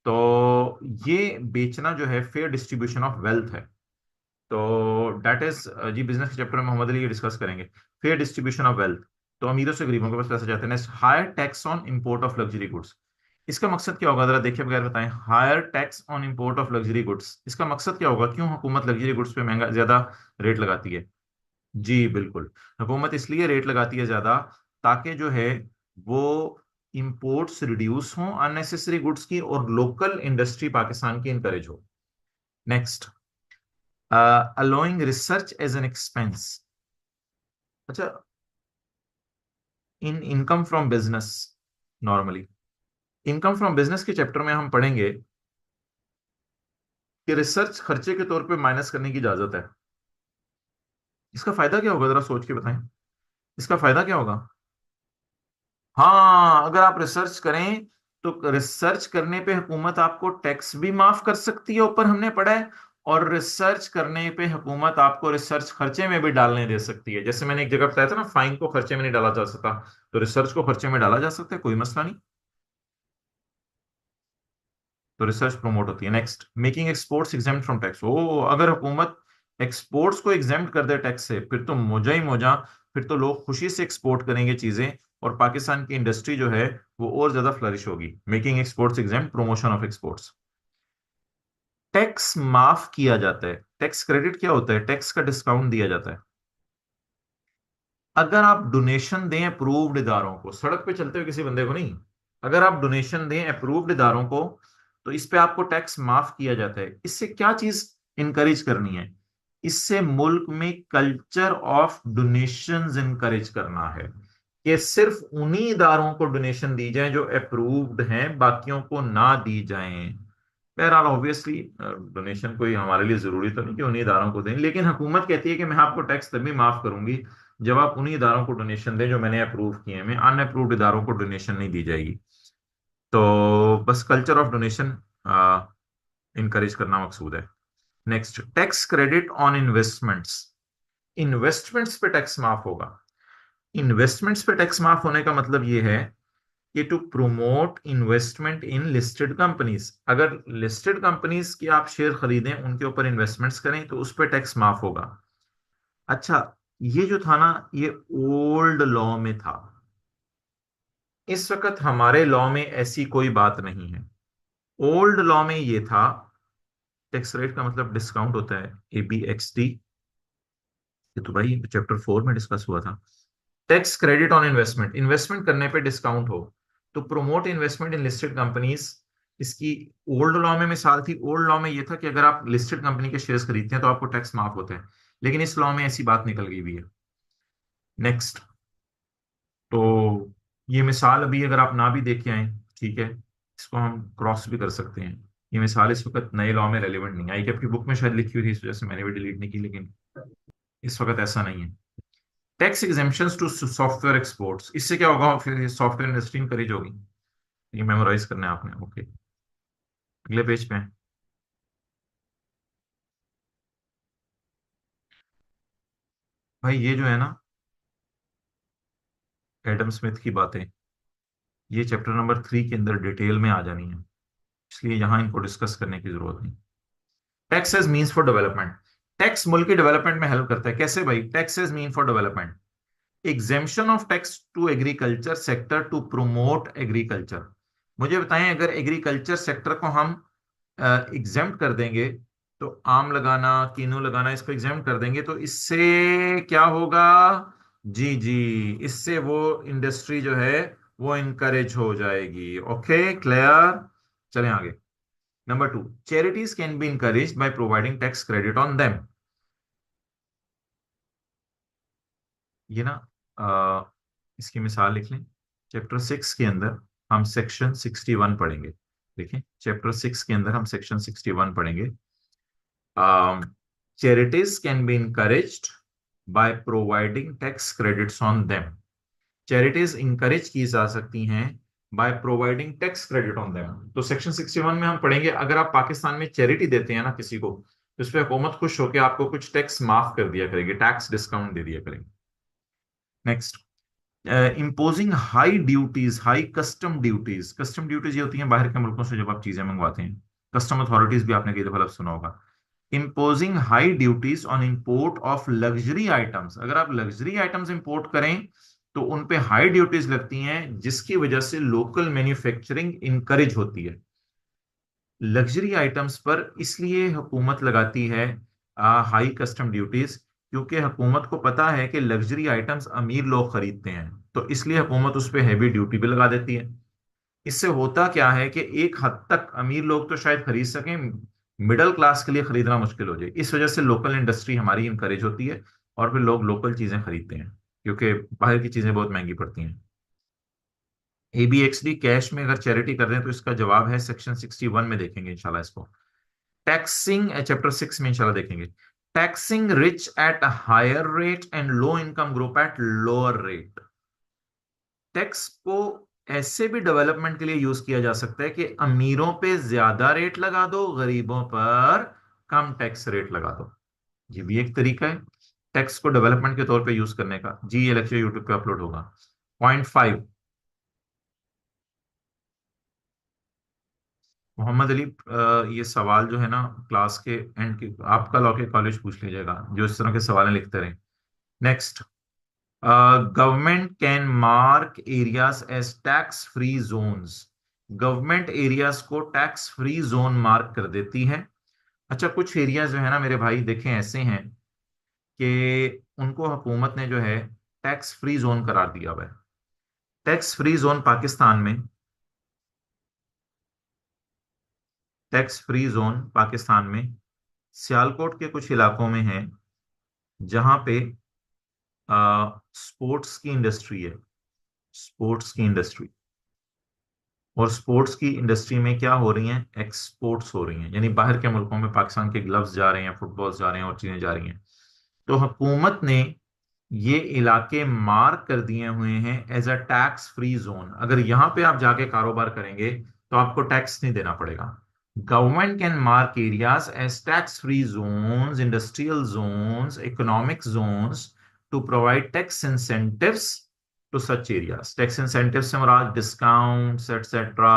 तो ये बेचना जो है फेयर डिस्ट्रीब्यूशन ऑफ वेल्थ है। तो डेट इज, जी बिजनेस के चैप्टर में मोहम्मद अली ये डिस्कस करेंगे, फेयर डिस्ट्रीब्यूशन ऑफ वेल्थ। तो अमीरों से गरीबों के पास पैसा जाते हैं। Next, higher tax on import of luxury goods. इसका मकसद क्या होगा, जरा देखे बगैर बताएं। Higher tax on import of luxury goods, इसका मकसद क्या होगा, क्यों हुकूमत लग्जरी गुड्स पे महंगा ज्यादा रेट लगाती है? जी बिल्कुल, हुकूमत इसलिए रेट लगाती है ज्यादा ताकि जो है वो इंपोर्ट्स रिड्यूस हों अननेसेसरी गुड्स की, और लोकल इंडस्ट्री पाकिस्तान की इनकरेज हो। Next, allowing research as an expense. अच्छा, in income from business, normally income from business के चैप्टर में हम पढ़ेंगे कि रिसर्च खर्चे के तौर पे माइनस करने की इजाजत है। इसका फायदा क्या होगा, जरा सोच के बताएं, इसका फायदा क्या होगा? हाँ, अगर आप रिसर्च करें तो रिसर्च करने पे हुकूमत आपको टैक्स भी माफ कर सकती है, ऊपर हमने पढ़ा है, और रिसर्च करने पे हुकूमत आपको रिसर्च खर्चे में भी डालने दे सकती है। जैसे मैंने एक जगह बताया था ना, फाइन को खर्चे में नहीं डाला जा सकता, तो रिसर्च को खर्चे में डाला जा सकता है, कोई मसला नहीं। तो रिसर्च प्रमोट होती है। Next, making exports exempt from tax. ओ, अगर हुकूमत एक्सपोर्ट्स को एग्जेम्प्ट कर दे टैक्स से फिर तो मौजा ही मौजा, फिर तो लोग खुशी से एक्सपोर्ट करेंगे चीजें, और पाकिस्तान की इंडस्ट्री जो है वो और ज्यादा फ्लरिश होगी। Making exports exempt, promotion of exports. Tax माफ किया जाता है, टैक्स क्रेडिट क्या होता है, टैक्स का डिस्काउंट दिया जाता है। अगर आप डोनेशन दें अप्रूव्ड इदारों को, सड़क पे चलते हुए किसी बंदे को नहीं, अगर आप डोनेशन दें अप्रूव्ड इदारों को तो इस पे आपको टैक्स माफ किया जाता है। इससे क्या चीज इंकरेज करनी है, इससे मुल्क में कल्चर ऑफ डोनेशंस इंकरेज करना है, कि सिर्फ उन्हीं इदारों को डोनेशन दी जाए जो अप्रूव्ड हैं, बाकियों को ना दी जाएं। बहरहाल ऑब्वियसली डोनेशन कोई हमारे लिए जरूरी तो नहीं कि उन्हीं इदारों को दें, लेकिन हुकूमत कहती है कि मैं आपको टैक्स तभी माफ करूंगी जब आप उन्हीं इदारों को डोनेशन दें जो मैंने अप्रूव किए हैं, मैं अनअप्रूव्ड इदारों को डोनेशन नहीं दी जाएगी। तो बस कल्चर ऑफ डोनेशन इनकरेज करना मकसूद है। Next, tax credit on investments. Investments पे टैक्स माफ होगा। इन्वेस्टमेंट्स पे टैक्स माफ होने का मतलब ये है कि to promote investment in listed companies, अगर लिस्टेड कंपनीज की आप शेयर खरीदें, उनके ऊपर इन्वेस्टमेंट्स करें, तो उस पर टैक्स माफ होगा। अच्छा, ये जो था ना, ये ओल्ड लॉ में था। इस वक्त हमारे लॉ में ऐसी कोई बात नहीं है। ओल्ड लॉ में ये था, टैक्स रेट का मतलब डिस्काउंट होता है, ABXD। ये तो भाई चैप्टर 4 में डिस्कस हुआ था। Tax credit on investment, investment करने पे डिस्काउंट हो, तो promote investment in listed companies. इसकी ओल्ड लॉ में मिसाल थी। ओल्ड लॉ में ये था कि अगर आप लिस्टेड कंपनी के शेयर्स खरीदते हैं तो आपको टैक्स माफ होता है, लेकिन इस लॉ में ऐसी बात निकल गई हुई है। नेक्स्ट, तो ये मिसाल अभी अगर आप ना भी देख के आए, ठीक है, इसको हम क्रॉस भी कर सकते हैं। ये मिसाल इस वक्त नए लॉ में रेलिवेंट नहीं आई, कि आपकी बुक में शायद लिखी हुई थी, इस वजह से मैंने भी डिलीट नहीं की, लेकिन इस वक्त ऐसा नहीं है। Tax exemptions to software exports, इससे क्या होगा, फिर सॉफ्टवेयर इंडस्ट्री इंकरेज होगी। ये मेमोराइज करना है आपने, ओके। अगले पेज पे हैं। भाई ये जो है ना, एडम स्मिथ की बातें, ये चैप्टर नंबर 3 के अंदर डिटेल में आ जानी है, इसलिए यहां इनको डिस्कस करने की जरूरत नहीं। Tax as means for development, tax मुल्क की डेवलपमेंट में हेल्प करता है। कैसे भाई? Tax as mean for development, exemption of tax to agriculture sector to promote agriculture. मुझे बताएं, अगर एग्रीकल्चर सेक्टर को हम एग्जेम्प्ट कर देंगे, तो आम लगाना, कीनू लगाना, इसको एग्जेम्प्ट कर देंगे, तो इससे क्या होगा? जी जी, इससे वो इंडस्ट्री जो है वो इनकरेज हो जाएगी। Okay, clear. चलें आगे। Number 2, charities can be encourage by providing tax credit on them. ये ना, इसकी मिसाल लिख लें। चैप्टर 6 के अंदर हम सेक्शन 61 पढ़ेंगे। देखिए, चैप्टर 6 के अंदर हम सेक्शन 61 पढ़ेंगे। Charities can be encouraged by providing tax credits on them. Charities encourage की जा सकती हैं by providing tax credit on them. तो सेक्शन 61 में हम पढ़ेंगे, अगर आप पाकिस्तान में चैरिटी देते हैं ना किसी को, तो इस पर हुकूमत खुश होकर आपको कुछ टैक्स माफ कर दिया करेगी, टैक्स डिस्काउंट दे दिया करेगी। Next, imposing high duties, high custom duties. Custom duties ये होती हैं बाहर के मुल्कों से जब आप चीजें मंगवाते हैं। कस्टम अथॉरिटीज भी आपने कई दफा लफ्ज़ सुना होगा। Imposing high duties on import of luxury items, अगर आप लग्जरी आइटम्स इंपोर्ट करें तो उन पे हाई ड्यूटीज लगती हैं, जिसकी वजह से लोकल मैन्युफैक्चरिंग इंकरेज होती है। लग्जरी आइटम्स पर इसलिए हुकूमत लगाती है हाई कस्टम ड्यूटीज, क्योंकि हुकूमत को पता है कि लग्जरी आइटम्स अमीर लोग खरीदते हैं, तो इसलिए हुकूमत उस पर हैवी ड्यूटी भी लगा देती है। इससे होता क्या है कि एक हद तक अमीर लोग तो शायद खरीद सकें, मिडिल क्लास के लिए खरीदना मुश्किल हो जाए। इस वजह से लोकल इंडस्ट्री हमारी इंकरेज होती है, और फिर लोग लोकल चीजें खरीदते हैं, क्योंकि बाहर की चीजें बहुत महंगी पड़ती हैं। ABXD कैश में अगर चैरिटी कर रहे हैं, तो इसका जवाब है सेक्शन 61 में, देखेंगे इंशाल्लाह इसको। टैक्सिंग चैप्टर 6 में इंशाल्लाह देखेंगे। Taxing rich at higher rate and low income group at lower rate. Tax को ऐसे भी डेवलपमेंट के लिए यूज किया जा सकता है कि अमीरों पे ज्यादा रेट लगा दो, गरीबों पर कम टैक्स रेट लगा दो। ये भी एक तरीका है टैक्स को डेवलपमेंट के तौर पे यूज करने का। जी, ये लेक्चर यूट्यूब पे अपलोड होगा। पॉइंट 5, मोहम्मद अली, ये सवाल जो है ना, क्लास के एंड के आपका लॉ के कॉलेज पूछ लीजिएगा, जो इस तरह के सवाल लिखते रहे। Next, government can mark areas as tax free zones. Government areas को टैक्स फ्री जोन मार्क कर देती है। अच्छा, कुछ एरियाज जो है ना मेरे भाई, देखें, ऐसे हैं कि उनको हुकूमत ने जो है टैक्स फ्री जोन करार दिया हुआ है। टैक्स फ्री जोन पाकिस्तान में, टैक्स फ्री जोन पाकिस्तान में सियालकोट के कुछ इलाकों में है, जहां पे स्पोर्ट्स की इंडस्ट्री है। स्पोर्ट्स की इंडस्ट्री, और स्पोर्ट्स की इंडस्ट्री में क्या हो रही हैं, एक्सपोर्ट्स हो रही हैं, यानी बाहर के मुल्कों में पाकिस्तान के ग्लव्स जा रहे हैं, फुटबॉल्स जा रहे हैं, और चीजें जा रही हैं। तो हुकूमत ने ये इलाके मार्क कर दिए हुए हैं as a tax free zone. अगर यहाँ पे आप जाके कारोबार करेंगे तो आपको टैक्स नहीं देना पड़ेगा। Government can mark areas as tax free zones, industrial zones, economic zones to provide tax incentives to such areas. Tax incentives से मुराद discounts etc.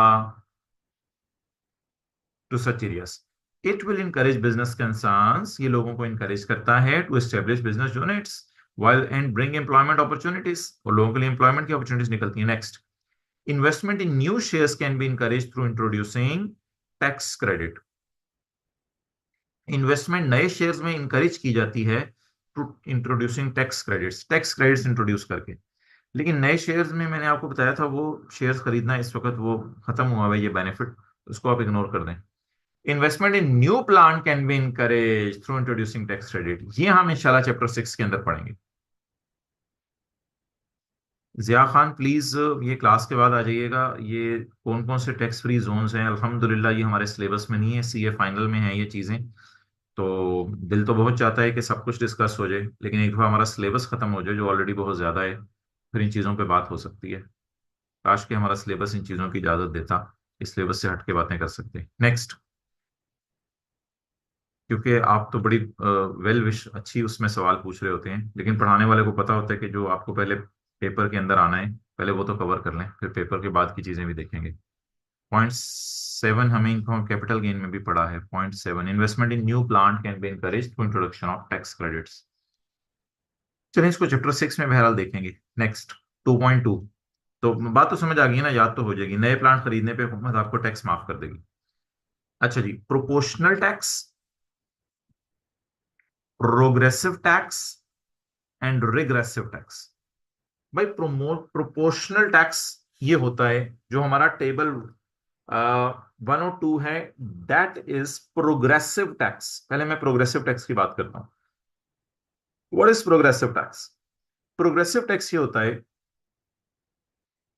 to such areas. It will encourage business concerns. ये लोगों को encourage करता है to establish business units while and bring employment opportunities. और लोगों के लिए employment की opportunities निकलती हैं. Next, investment in new shares can be encouraged through introducing tax credit. Investment नए शेयर्स में इंकरेज की जाती है इंट्रोड्यूसिंग टैक्स क्रेडिट्स इंट्रोड्यूस करके. लेकिन नए शेयर्स में मैंने आपको बताया था वो शेयर्स खरीदना इस वक्त वो खत्म हुआ है ये बेनिफिट, उसको आप इग्नोर कर दें. Investment in new plant can be encourage through introducing tax credit. ये हम इंशाल्लाह चैप्टर 6 के अंदर पढ़ेंगे. जिया खान प्लीज ये क्लास के बाद आ जाइएगा. ये कौन कौन से टैक्स फ्री जोन्स हैं, अल्हम्दुलिल्लाह ये हमारे सिलेबस में नहीं है, सीए फाइनल में है ये चीजें. तो दिल तो बहुत चाहता है कि सब कुछ डिस्कस हो जाए, लेकिन एक दफा हमारा सिलेबस खत्म हो जाए जो ऑलरेडी बहुत ज्यादा है, फिर इन चीजों पे बात हो सकती है. काश कि हमारा सिलेबस इन चीजों की इजाजत देता, इस सिलेबस से हट के बातें कर सकते. नेक्स्ट, क्योंकि आप तो बड़ी वेल विश अच्छी उसमें सवाल पूछ रहे होते हैं, लेकिन पढ़ाने वाले को पता होता है कि जो आपको पहले पेपर के अंदर आना है पहले वो तो कवर कर लें, फिर पेपर के बाद की चीजें भी देखेंगे. पॉइंट 7 हमें इनकम कैपिटल गेन में भी पढ़ा है. Point 7, investment in new plant can be encourage through introduction of tax credits. चलिए इसको चैप्टर 6 में बहरहाल देखेंगे. नेक्स्ट 2.2. तो बात तो समझ आ गई ना, याद तो हो जाएगी. नए प्लांट खरीदने पे हुकूमत आपको टैक्स माफ कर देगी. अच्छा जी, proportional tax, progressive tax and regressive tax. भाई प्रोपोर्शनल टैक्स ये होता है जो हमारा टेबल 102 है, दैट इज प्रोग्रेसिव टैक्स. पहले मैं प्रोग्रेसिव टैक्स की बात करता हूं. What is progressive tax? Progressive tax ये होता है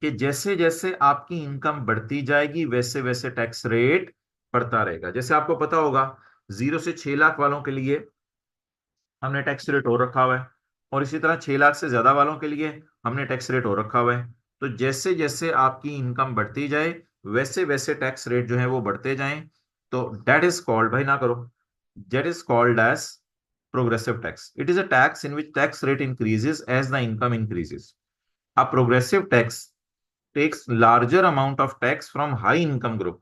कि जैसे जैसे आपकी इनकम बढ़ती जाएगी वैसे वैसे टैक्स रेट बढ़ता रहेगा. जैसे आपको पता होगा 0 से 6 लाख वालों के लिए हमने टैक्स रेट और रखा हुआ है, और इसी तरह 6 लाख से ज्यादा वालों के लिए हमने टैक्स रेट और रखा हुआ है. तो जैसे जैसे आपकी इनकम बढ़ती जाए वैसे वैसे टैक्स रेट जो है वो बढ़ते जाएं. तो डेट इज कॉल्ड, भाई ना करो, that is called as progressive tax. It is a tax in which tax rate increases as the income increases. A progressive tax takes larger amount of tax from high income group.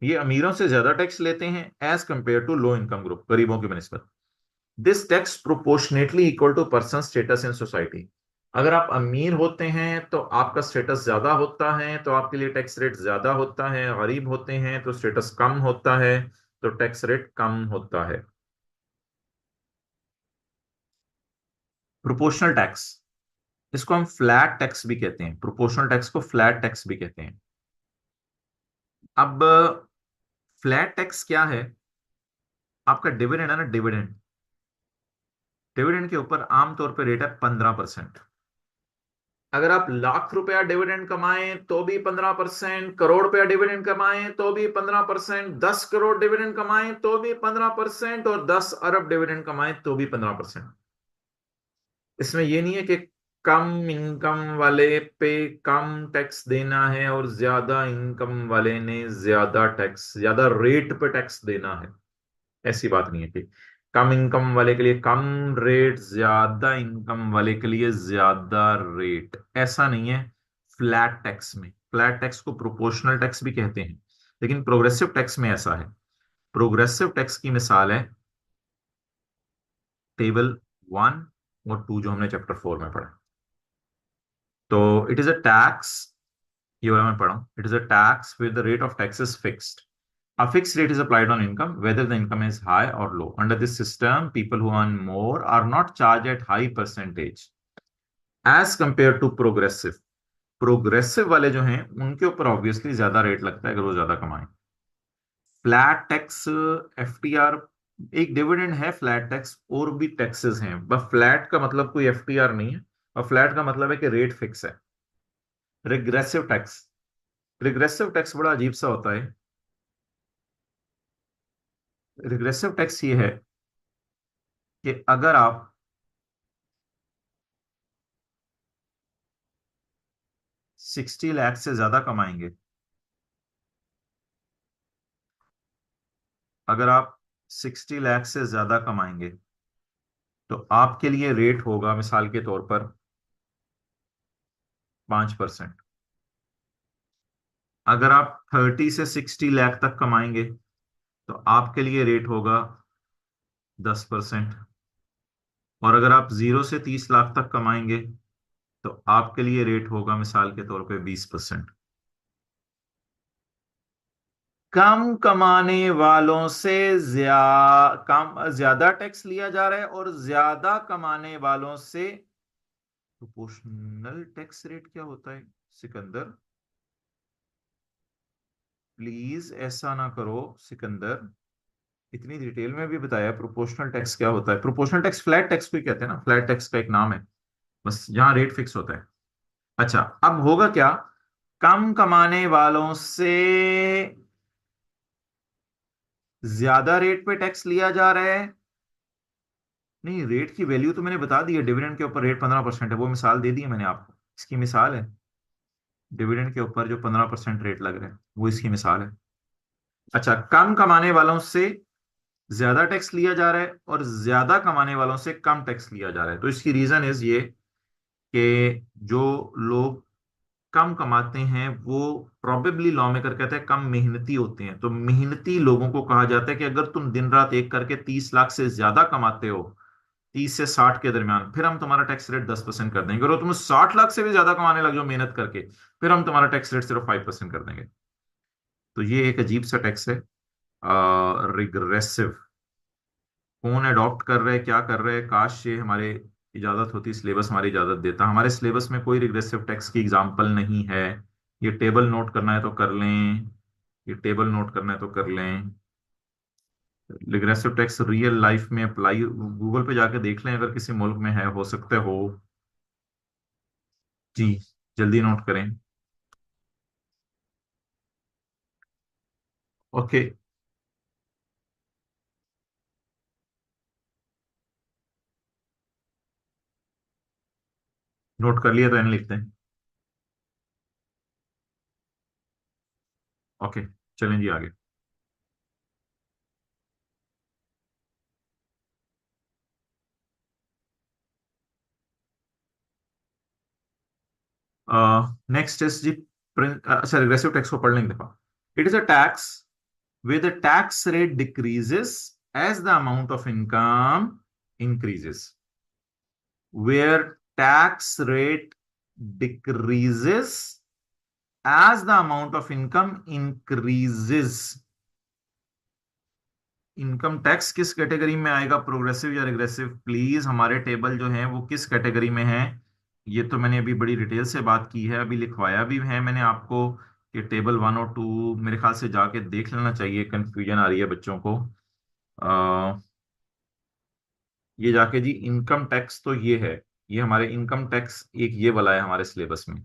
ये अमीरों से ज्यादा टैक्स लेते हैं as compare to low income group, गरीबों की बनिस्बत. This tax proportionately equal to person status in society. अगर आप अमीर होते हैं तो आपका स्टेटस ज्यादा होता है तो आपके लिए टैक्स रेट ज्यादा होता है. गरीब होते हैं तो स्टेटस कम होता है तो टैक्स रेट कम होता है. प्रोपोर्शनल टैक्स, इसको हम फ्लैट टैक्स भी कहते हैं. प्रोपोर्शनल टैक्स को फ्लैट टैक्स भी कहते हैं. अब फ्लैट टैक्स क्या है? आपका डिविडेंड है ना, डिविडेंड, डिविडेंड के ऊपर आमतौर पर रेट है 15%. अगर आप लाख रुपया डिविडेंड कमाएं तो भी 15%, करोड़ रुपया डिविडेंड कमाएं तो भी 15%, 10 करोड़ डिविडेंड कमाएं तो भी 15%, और 10 अरब डिविडेंड कमाएं तो भी 15%. इसमें यह नहीं है कि कम इनकम वाले पे कम टैक्स देना है और ज्यादा इनकम वाले ने ज्यादा टैक्स, ज्यादा रेट पे टैक्स देना है. ऐसी बात नहीं है कि कम इनकम वाले के लिए कम रेट, ज्यादा इनकम वाले के लिए ज्यादा रेट, ऐसा नहीं है. फ्लैट टैक्स में, फ्लैट टैक्स को प्रोपोर्शनल टैक्स भी कहते हैं, लेकिन प्रोग्रेसिव टैक्स में ऐसा है. प्रोग्रेसिव टैक्स की मिसाल है टेबल 1 और 2 जो हमने चैप्टर 4 में पढ़ा. तो इट इज अ टैक्स, ये वाला मैं पढ़ा हूं. It is a tax with the rate of tax is fixed. A fixed rate is applied on income, whether the income is high or low. Under this system, people who earn more are not charged at high percentage as compared to progressive. Progressive वाले जो हैं उनके ऊपर ऑब्वियसली ज्यादा रेट लगता है अगर वो ज्यादा कमाएं. फ्लैट टैक्स, एफटीआर, एक डिविडेंड है फ्लैट टैक्स, और भी टैक्सेस हैं, बस फ्लैट का मतलब कोई एफटीआर नहीं है, और फ्लैट का मतलब है कि रेट फिक्स है. रिग्रेसिव टैक्स, रिग्रेसिव टैक्स बड़ा अजीब सा होता है. रिग्रेसिव टैक्स ये है कि अगर आप 60 लाख से ज्यादा कमाएंगे, अगर आप 60 लाख से ज्यादा कमाएंगे तो आपके लिए रेट होगा मिसाल के तौर पर 5%। अगर आप 30 से 60 लाख तक कमाएंगे तो आपके लिए रेट होगा 10%। और अगर आप 0 से 30 लाख तक कमाएंगे तो आपके लिए रेट होगा मिसाल के तौर पे 20%। कम कमाने वालों से ज्यादा टैक्स लिया जा रहा है और ज्यादा कमाने वालों से प्रोपोर्शनल टैक्स रेट क्या होता है सिकंदर? प्लीज ऐसा ना करो सिकंदर, इतनी डिटेल में भी बताया प्रोपोर्शनल टैक्स क्या होता है। प्रोपोर्शनल टैक्स फ्लैट टैक्स को ही कहते हैं ना, फ्लैट टैक्स का एक नाम है, बस यहाँ रेट फिक्स होता है। अच्छा, अब होगा क्या? कम कमाने वालों से ज्यादा रेट पे टैक्स लिया जा रहा है। नहीं, रेट की वैल्यू तो मैंने बता दी है, डिविडेंड के ऊपर रेट 15% है, वो मिसाल दे दी है मैंने आपको, इसकी मिसाल है। डिविडेंड के ऊपर जो 15% रेट लग रहा है वो इसकी मिसाल है। अच्छा, कम कमाने वालों से ज्यादा टैक्स लिया जा रहा है और ज्यादा कमाने वालों से कम टैक्स लिया जा रहा है। तो इसकी रीजन इज ये कि जो लोग कम कमाते हैं वो प्रोबेबली लॉ मेकर कहते हैं कम मेहनती होते हैं। तो मेहनती लोगों को कहा जाता है कि अगर तुम दिन रात एक करके 30 लाख से ज्यादा कमाते हो, 30 से 60 के दरमियान, फिर हम तुम्हारा टैक्स रेट 10% कर देंगे। और तुम 60 लाख से भी ज्यादा कमाने लग जाओ मेहनत करके, फिर हम तुम्हारा टैक्स रेट सिर्फ 5% कर देंगे। तो ये एक अजीब सा टैक्स है, रिग्रेसिव। कौन अडॉप्ट कर रहे हैं, क्या कर रहे हैं? काश ये हमारे इजाजत होती, सिलेबस हमारी इजाजत देता। हमारे सिलेबस में कोई रिग्रेसिव टैक्स की एग्जांपल नहीं है। ये टेबल नोट करना है तो कर लें, ये टेबल नोट करना है तो कर लें। रिग्रेसिव टैक्स रियल लाइफ में अप्लाई, गूगल पे जाके देख लें अगर किसी मुल्क में है, हो सकते हो। जी, जल्दी नोट करें। ओके, नोट कर लिया तो एन लिखते हैं। ओके, चलें जी आगे। नेक्स्ट इज जी, अच्छा रिग्रेसिव टैक्स को पढ़ लेंगे देखो। It is a tax where the tax rate decreases as the amount of income increases. Where tax rate decreases as the amount of income increases. Income tax किस कैटेगरी में आएगा, प्रोग्रेसिव या रिग्रेसिव? प्लीज हमारे टेबल जो है वो किस कैटेगरी में है? ये तो मैंने अभी बड़ी डिटेल से बात की है, अभी लिखवाया भी है मैंने आपको कि टेबल 1 और 2 मेरे ख्याल से जाके देख लेना चाहिए, कंफ्यूजन आ रही है बच्चों को। ये जाके जी, इनकम टैक्स तो ये है, ये हमारे इनकम टैक्स एक ये वाला है हमारे सिलेबस में।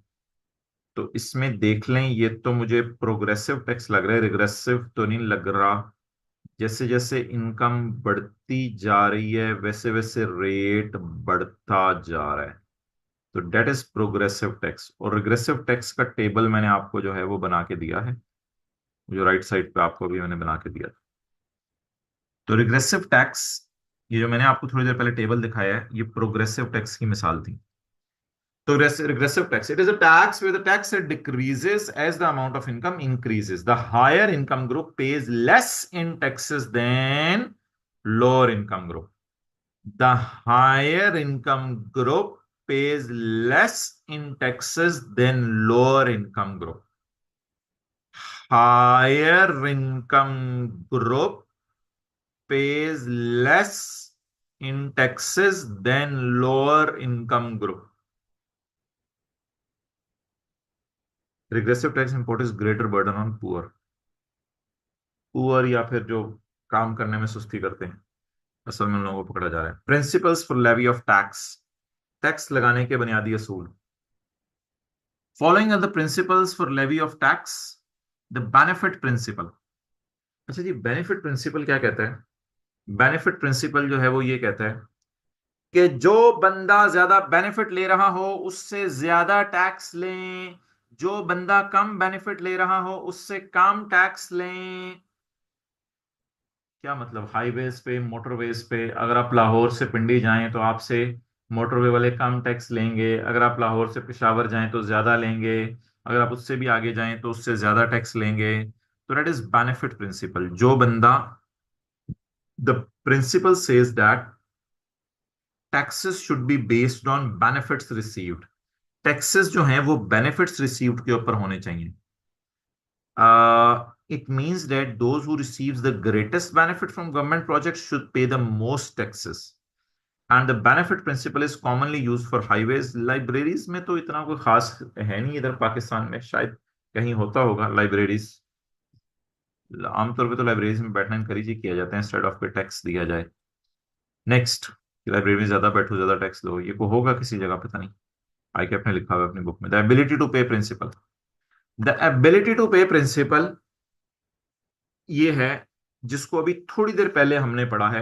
तो इसमें देख लें, ये तो मुझे प्रोग्रेसिव टैक्स लग रहा है, रिग्रेसिव तो नहीं लग रहा। जैसे जैसे इनकम बढ़ती जा रही है वैसे वैसे रेट बढ़ता जा रहा है, तो डेट इज प्रोग्रेसिव टैक्स। और रिग्रेसिव टैक्स का टेबल मैंने आपको जो है वो बना के दिया है, जो राइट साइड पे आपको भी मैंने बना के दिया था। तो रिग्रेसिव टैक्स, ये जो मैंने आपको थोड़ी देर पहले टेबल दिखाया है, ये प्रोग्रेसिव टैक्स की मिसाल थी। So regressive tax. It is a tax where the tax rate decreases as the amount of income increases. The higher income group pays less in taxes than lower income group. The higher income group pays less in taxes than lower income group. Higher income group pays less in taxes than lower income group. Regressive tax imposes greater burden on poor. Poor या फिर जो काम करने में सुस्ती करते हैं, असल में उन लोगों को पकड़ा जा रहा है। Principles for levy of tax, tax लगाने के बुनियादी असूल। Following are the principles for levy of tax. The benefit principle. अच्छा जी, बेनिफिट प्रिंसिपल क्या कहता है? बेनिफिट प्रिंसिपल जो है वो ये कहता है कि जो बंदा ज्यादा बेनिफिट ले रहा हो उससे ज्यादा टैक्स लें, जो बंदा कम बेनिफिट ले रहा हो उससे कम टैक्स लें। क्या मतलब? हाईवेज पे, मोटरवेज पे, अगर आप लाहौर से पिंडी जाएं तो आपसे मोटरवे वाले कम टैक्स लेंगे, अगर आप लाहौर से पेशावर जाएं तो ज्यादा लेंगे, अगर आप उससे भी आगे जाएं तो उससे ज्यादा टैक्स लेंगे। तो दैट इज बेनिफिट प्रिंसिपल। जो बंदा, the principle says that taxes should be based on benefits received. Taxes जो हैं वो बेनिफिट्स रिसीव्ड के ऊपर होने चाहिए। It means that those who receives the greatest benefit from government projects should pay the most taxes. And the benefit principle is commonly used for highways. Libraries में तो इतना कोई खास है नहीं इधर पाकिस्तान में, शायद कहीं होता होगा लाइब्रेरीज। आमतौर पे तो लाइब्रेरीज में बैठना इनकरेज ही किया जाता है इंस्टेड ऑफ पे टैक्स दिया जाए। नेक्स्ट, लाइब्रेरी में ज्यादा बैठो ज्यादा टैक्स दो, ये को होगा किसी जगह, पता नहीं। आई कैप ने लिखा हुआ है अपनी बुक में, द एबिलिटी टू पे प्रिंसिपल। द एबिलिटी टू पे प्रिंसिपल ये है जिसको अभी थोड़ी देर पहले हमने पढ़ा है,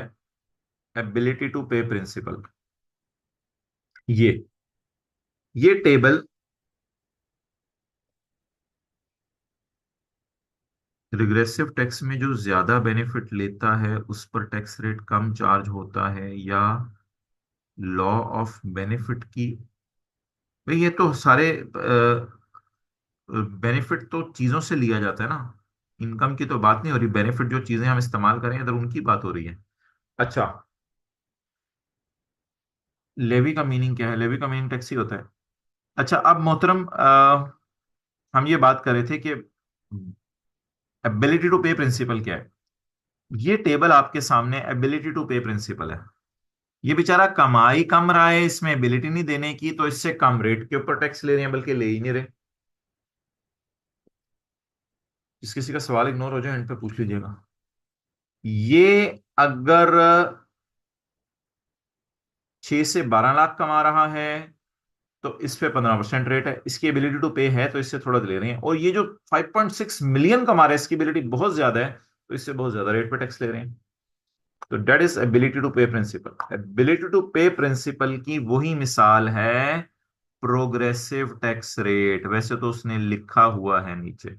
एबिलिटी टू पे प्रिंसिपल। ये टेबल रिग्रेसिव टैक्स में जो ज्यादा बेनिफिट लेता है उस पर टैक्स रेट कम चार्ज होता है, या लॉ ऑफ बेनिफिट की। भाई ये तो सारे बेनिफिट तो चीजों से लिया जाता है ना, इनकम की तो बात नहीं हो रही। बेनिफिट जो चीजें हम इस्तेमाल करें इधर उनकी बात हो रही है। अच्छा, लेवी का मीनिंग क्या है? लेवी का मीनिंग टैक्स ही होता है। अच्छा, अब मोहतरम, हम ये बात कर रहे थे कि एबिलिटी टू पे प्रिंसिपल क्या है। ये टेबल आपके सामने एबिलिटी टू पे प्रिंसिपल है। ये बेचारा कमाई कम रहा है, इसमें एबिलिटी नहीं देने की, तो इससे कम रेट के ऊपर टैक्स ले रहे हैं, बल्कि ले ही नहीं रहे। जिस किसी का सवाल इग्नोर हो जाए इन पे पूछ लीजिएगा। ये अगर 6 से 12 लाख कमा रहा है तो इस पे 15% रेट है। इसकी एबिलिटी टू पे है तो इससे थोड़ा ले रहे हैं। और ये जो 5.6 मिलियन कमा रहा है, इसकी एबिलिटी बहुत ज्यादा है, तो इससे बहुत ज्यादा रेट पे टैक्स ले रहे हैं। तो डेट इज एबिलिटी टू पे प्रिंसिपल। एबिलिटी टू पे प्रिंसिपल की वही मिसाल है प्रोग्रेसिव टैक्स रेट। वैसे तो उसने लिखा हुआ है नीचे,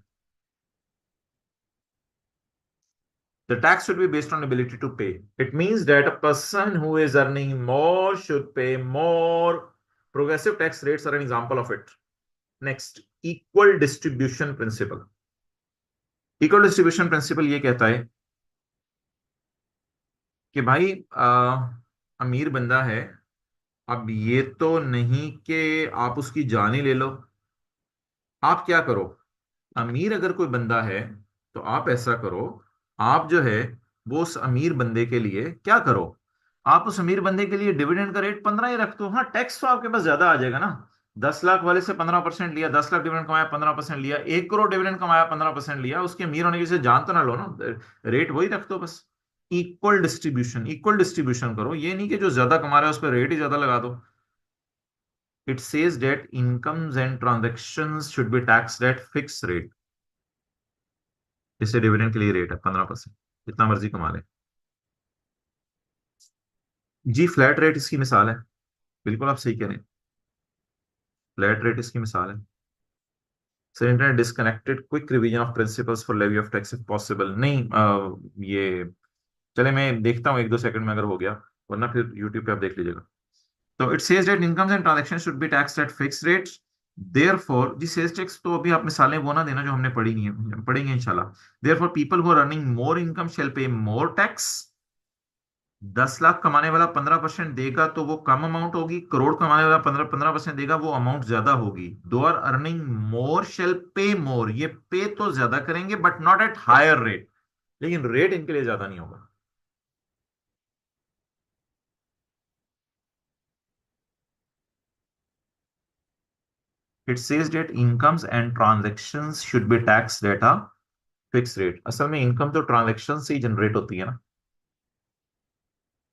the tax should be based on ability to pay. It means that a person who is earning more should pay more. Progressive tax rates are an example of it. Next, equal distribution principle. Equal distribution principle ये कहता है कि भाई अमीर बंदा है, अब ये तो नहीं कि आप उसकी जान ही ले लो। आप क्या करो, अमीर अगर कोई बंदा है तो आप ऐसा करो, आप जो है वो उस अमीर बंदे के लिए क्या करो, आप उस अमीर बंदे के लिए डिविडेंड का रेट 15 ही रख दो। हाँ, टैक्स तो आपके पास ज्यादा आ जाएगा ना। 10 लाख वाले से 15% लिया, 10 लाख डिविडेंड कमाया 15% लिया, 1 करोड़ डिविडेंड कमाया 15% लिया, उसके अमीर होने की से जान तो ना लो ना। रेट वही रख दो बस। इक्वल डिस्ट्रीब्यूशन, इक्वल डिस्ट्रीब्यूशन करो, ये नहीं कि जो ज्यादा कमा रहा है उस पर रेट ही ज्यादा लगा दो। It says that incomes and transactions should be taxed at fixed rate। इससे डिविडेंड के लिए रेट है 15%, जितना मर्जी कमा ले। जी, फ्लैट रेट इसकी मिसाल है। बिल्कुल आप सही कह रहे हैं, फ्लैट रेट इसकी मिसाल है। Sir, internet disconnected, quick revision of principles for levy of tax if possible. नहीं, ये चले मैं देखता हूँ 1-2 सेकंड में अगर हो गया, वरना फिर यूट्यूब पे आप देख लीजिएगा। तो it says that incomes and transaction should be taxed at fixed rates. Therefore जी, सेल्स टैक्स तो अभी आप मिसालें वो ना देना जो हमने पढ़ी नहीं है, पढ़ेंगे इंशाल्लाह। Therefore people who are earning more income shall pay more tax. 10 lakh कमाने वाला 15% देगा तो वो कम अमाउंट होगी, करोड़ कमाने वाला 15% देगा, वो अमाउंट ज्यादा होगी। दो are earning more shell pay मोर, ये पे तो ज्यादा करेंगे but not at higher rate, लेकिन रेट इनके लिए ज्यादा नहीं होगा। It says that incomes and transactions should be taxed at a fix rate. असल में इनकम तो ट्रांजेक्शन से ही जनरेट होती है ना।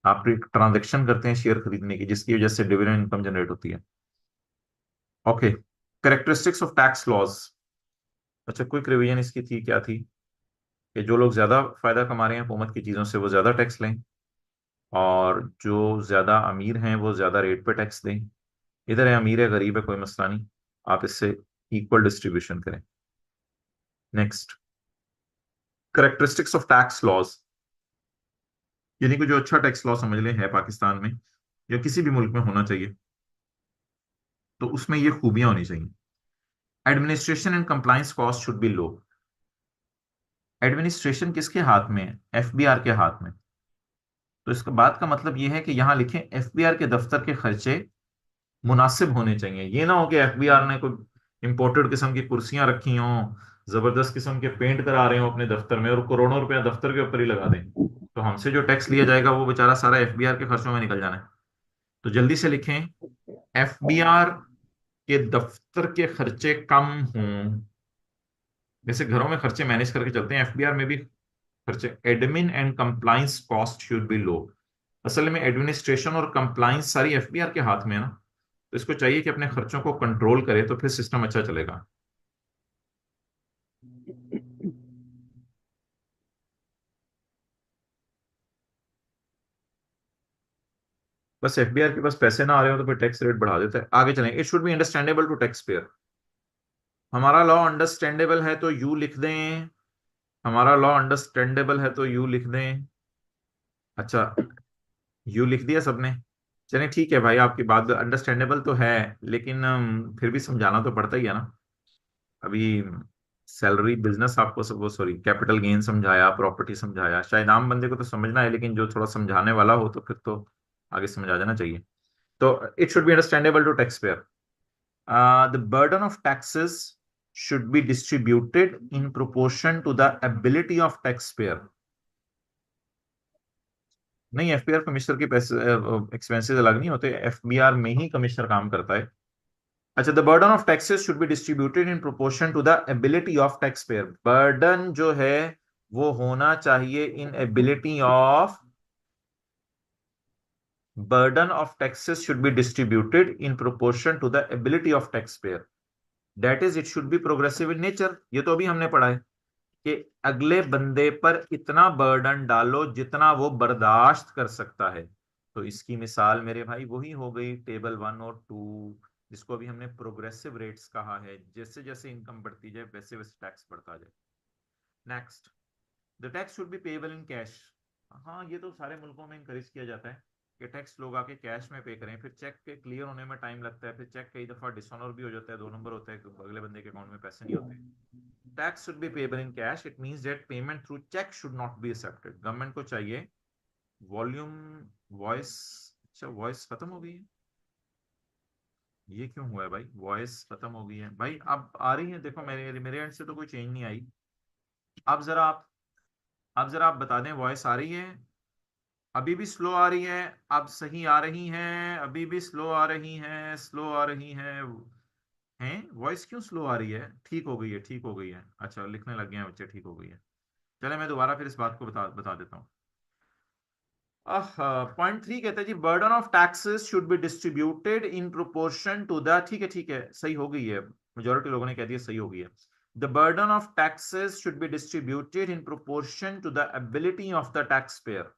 आप एक ट्रांजेक्शन करते हैं शेयर खरीदने की, जिसकी वजह से डिविडेंड इनकम जनरेट होती है। Okay, characteristics of tax laws. अच्छा, क्विक रिवीजन इसकी थी, क्या थी? कि जो लोग ज्यादा फायदा कमा रहे हैं हुकूमत की चीजों से वो ज्यादा टैक्स लें, और जो ज्यादा अमीर हैं वो ज्यादा रेट पे टैक्स दें। इधर है अमीर है गरीब है कोई मसला नहीं, आप इससे इक्वल डिस्ट्रीब्यूशन करें। Next, characteristics of tax laws. यानी कि जो अच्छा टैक्स लॉ समझ लें है पाकिस्तान में या किसी भी मुल्क में होना चाहिए, तो उसमें ये खूबियां होनी चाहिए। Administration and compliance cost should be low. Administration किसके हाथ में है? एफबीआर के हाथ में। तो इसका बात का मतलब ये है कि यहां लिखें एफबीआर के दफ्तर के खर्चे मुनासिब होने चाहिए। ये ना हो कि एफबीआर ने कोई इंपोर्टेड किस्म की कुर्सियां रखी हों, जबरदस्त किस्म के पेंट करा रहे हो अपने दफ्तर में और करोड़ों रुपया दफ्तर के ऊपर ही लगा दें, तो हमसे जो टैक्स लिया जाएगा वो बेचारा सारा एफबीआर के खर्चों में निकल जाना है। तो जल्दी से लिखें, एफबीआर के दफ्तर के खर्चे कम हों। जैसे घरों में खर्चे मैनेज करके चलते हैं, एफबीआर में भी खर्चे, admin and compliance cost should be low. असल में एडमिनिस्ट्रेशन और कंप्लाइंस सारी एफबीआर के हाथ में है ना, तो इसको चाहिए कि अपने खर्चों को कंट्रोल करे, तो फिर सिस्टम अच्छा चलेगा। बस एफबीआर के पास पैसे ना आ रहे हो तो फिर टैक्स रेट बढ़ा देता है। आगे चलें, it should be understandable to tax payer. हमारा लॉ अंडरस्टैंडेबल है तो यू लिख दें। हमारा लॉ अंडरस्टैंडेबल है तो यू लिख दें। अच्छा, यू लिख दिया सबने? चलिए ठीक है भाई, आपकी बात अंडरस्टैंडेबल तो है, लेकिन फिर भी समझाना तो पड़ता ही है ना। अभी सैलरी बिजनेस आपको सब, वो सॉरी, कैपिटल गेन समझाया, प्रॉपर्टी समझाया, शायद आम बंदे को तो समझना है, लेकिन जो थोड़ा समझाने वाला हो तो फिर तो आगे समझ आ जाना चाहिए। तो it should be understandable to tax payer. The burden of taxes should be distributed in proportion to the ability of taxpayer। नहीं, एफबीआर कमिश्नर के पैसे एक्सपेंसेस अलग नहीं होते, एफबीआर में ही कमिश्नर काम करता है। अच्छा, the burden of taxes should be distributed in proportion to the ability of taxpayer. Burden जो है वो होना चाहिए in ability of, burden of taxes should be distributed in proportion to the ability of taxpayer. That is, it should be progressive in nature. ये तो अभी हमने पढ़ा है कि अगले बंदे पर इतना बर्डन डालो जितना वो बर्दाश्त कर सकता है। तो इसकी मिसाल मेरे भाई वही हो गई टेबल 1 और 2, जिसको अभी हमने प्रोग्रेसिव रेट्स कहा है। जैसे जैसे इनकम बढ़ती जाए वैसे वैसे टैक्स बढ़ता जाए। Next, the tax should B payable in cash. हाँ, ये तो सारे मुल्कों में इंकरेज किया जाता है कि टैक्स लोग आके कैश में पे करें। फिर चेक के क्लियर होने में टाइम लगता है, फिर चेक कई दफा डिसऑनर भी हो जाता है, 2 नंबर होता है, अगले बंदे के अकाउंट में पैसे नहीं होते। Tax should be payable in cash. It means that payment through check should not be accepted। Government को चाहिए वॉल्यूम, वॉइस, अच्छा वॉइस खत्म हो गई है, ये क्यों हुआ है भाई? वॉइस खत्म हो गई है भाई, अब आ रही है? देखो मेरे मेरे एंड से तो कोई चेंज नहीं आई। अब जरा आप, अब जरा आप बता दें, वॉइस आ रही है? अभी भी स्लो आ रही है? अब सही आ रही है? अभी भी स्लो आ रही है, स्लो आ रही हैं वॉइस क्यों स्लो आ रही है? ठीक हो गई है, ठीक हो गई है, अच्छा लिखने लग गए हैं बच्चे, ठीक हो गई है। चले मैं दोबारा फिर इस बात को बता बता देता हूँ। पॉइंट 3 कहता है जी, burden of taxes should be distributed in proportion to the, ठीक है ठीक है, सही हो गई है, मेजोरिटी लोगों ने कह दिया सही हो गई है। The burden of taxes should be distributed in proportion to the ability of the tax pair.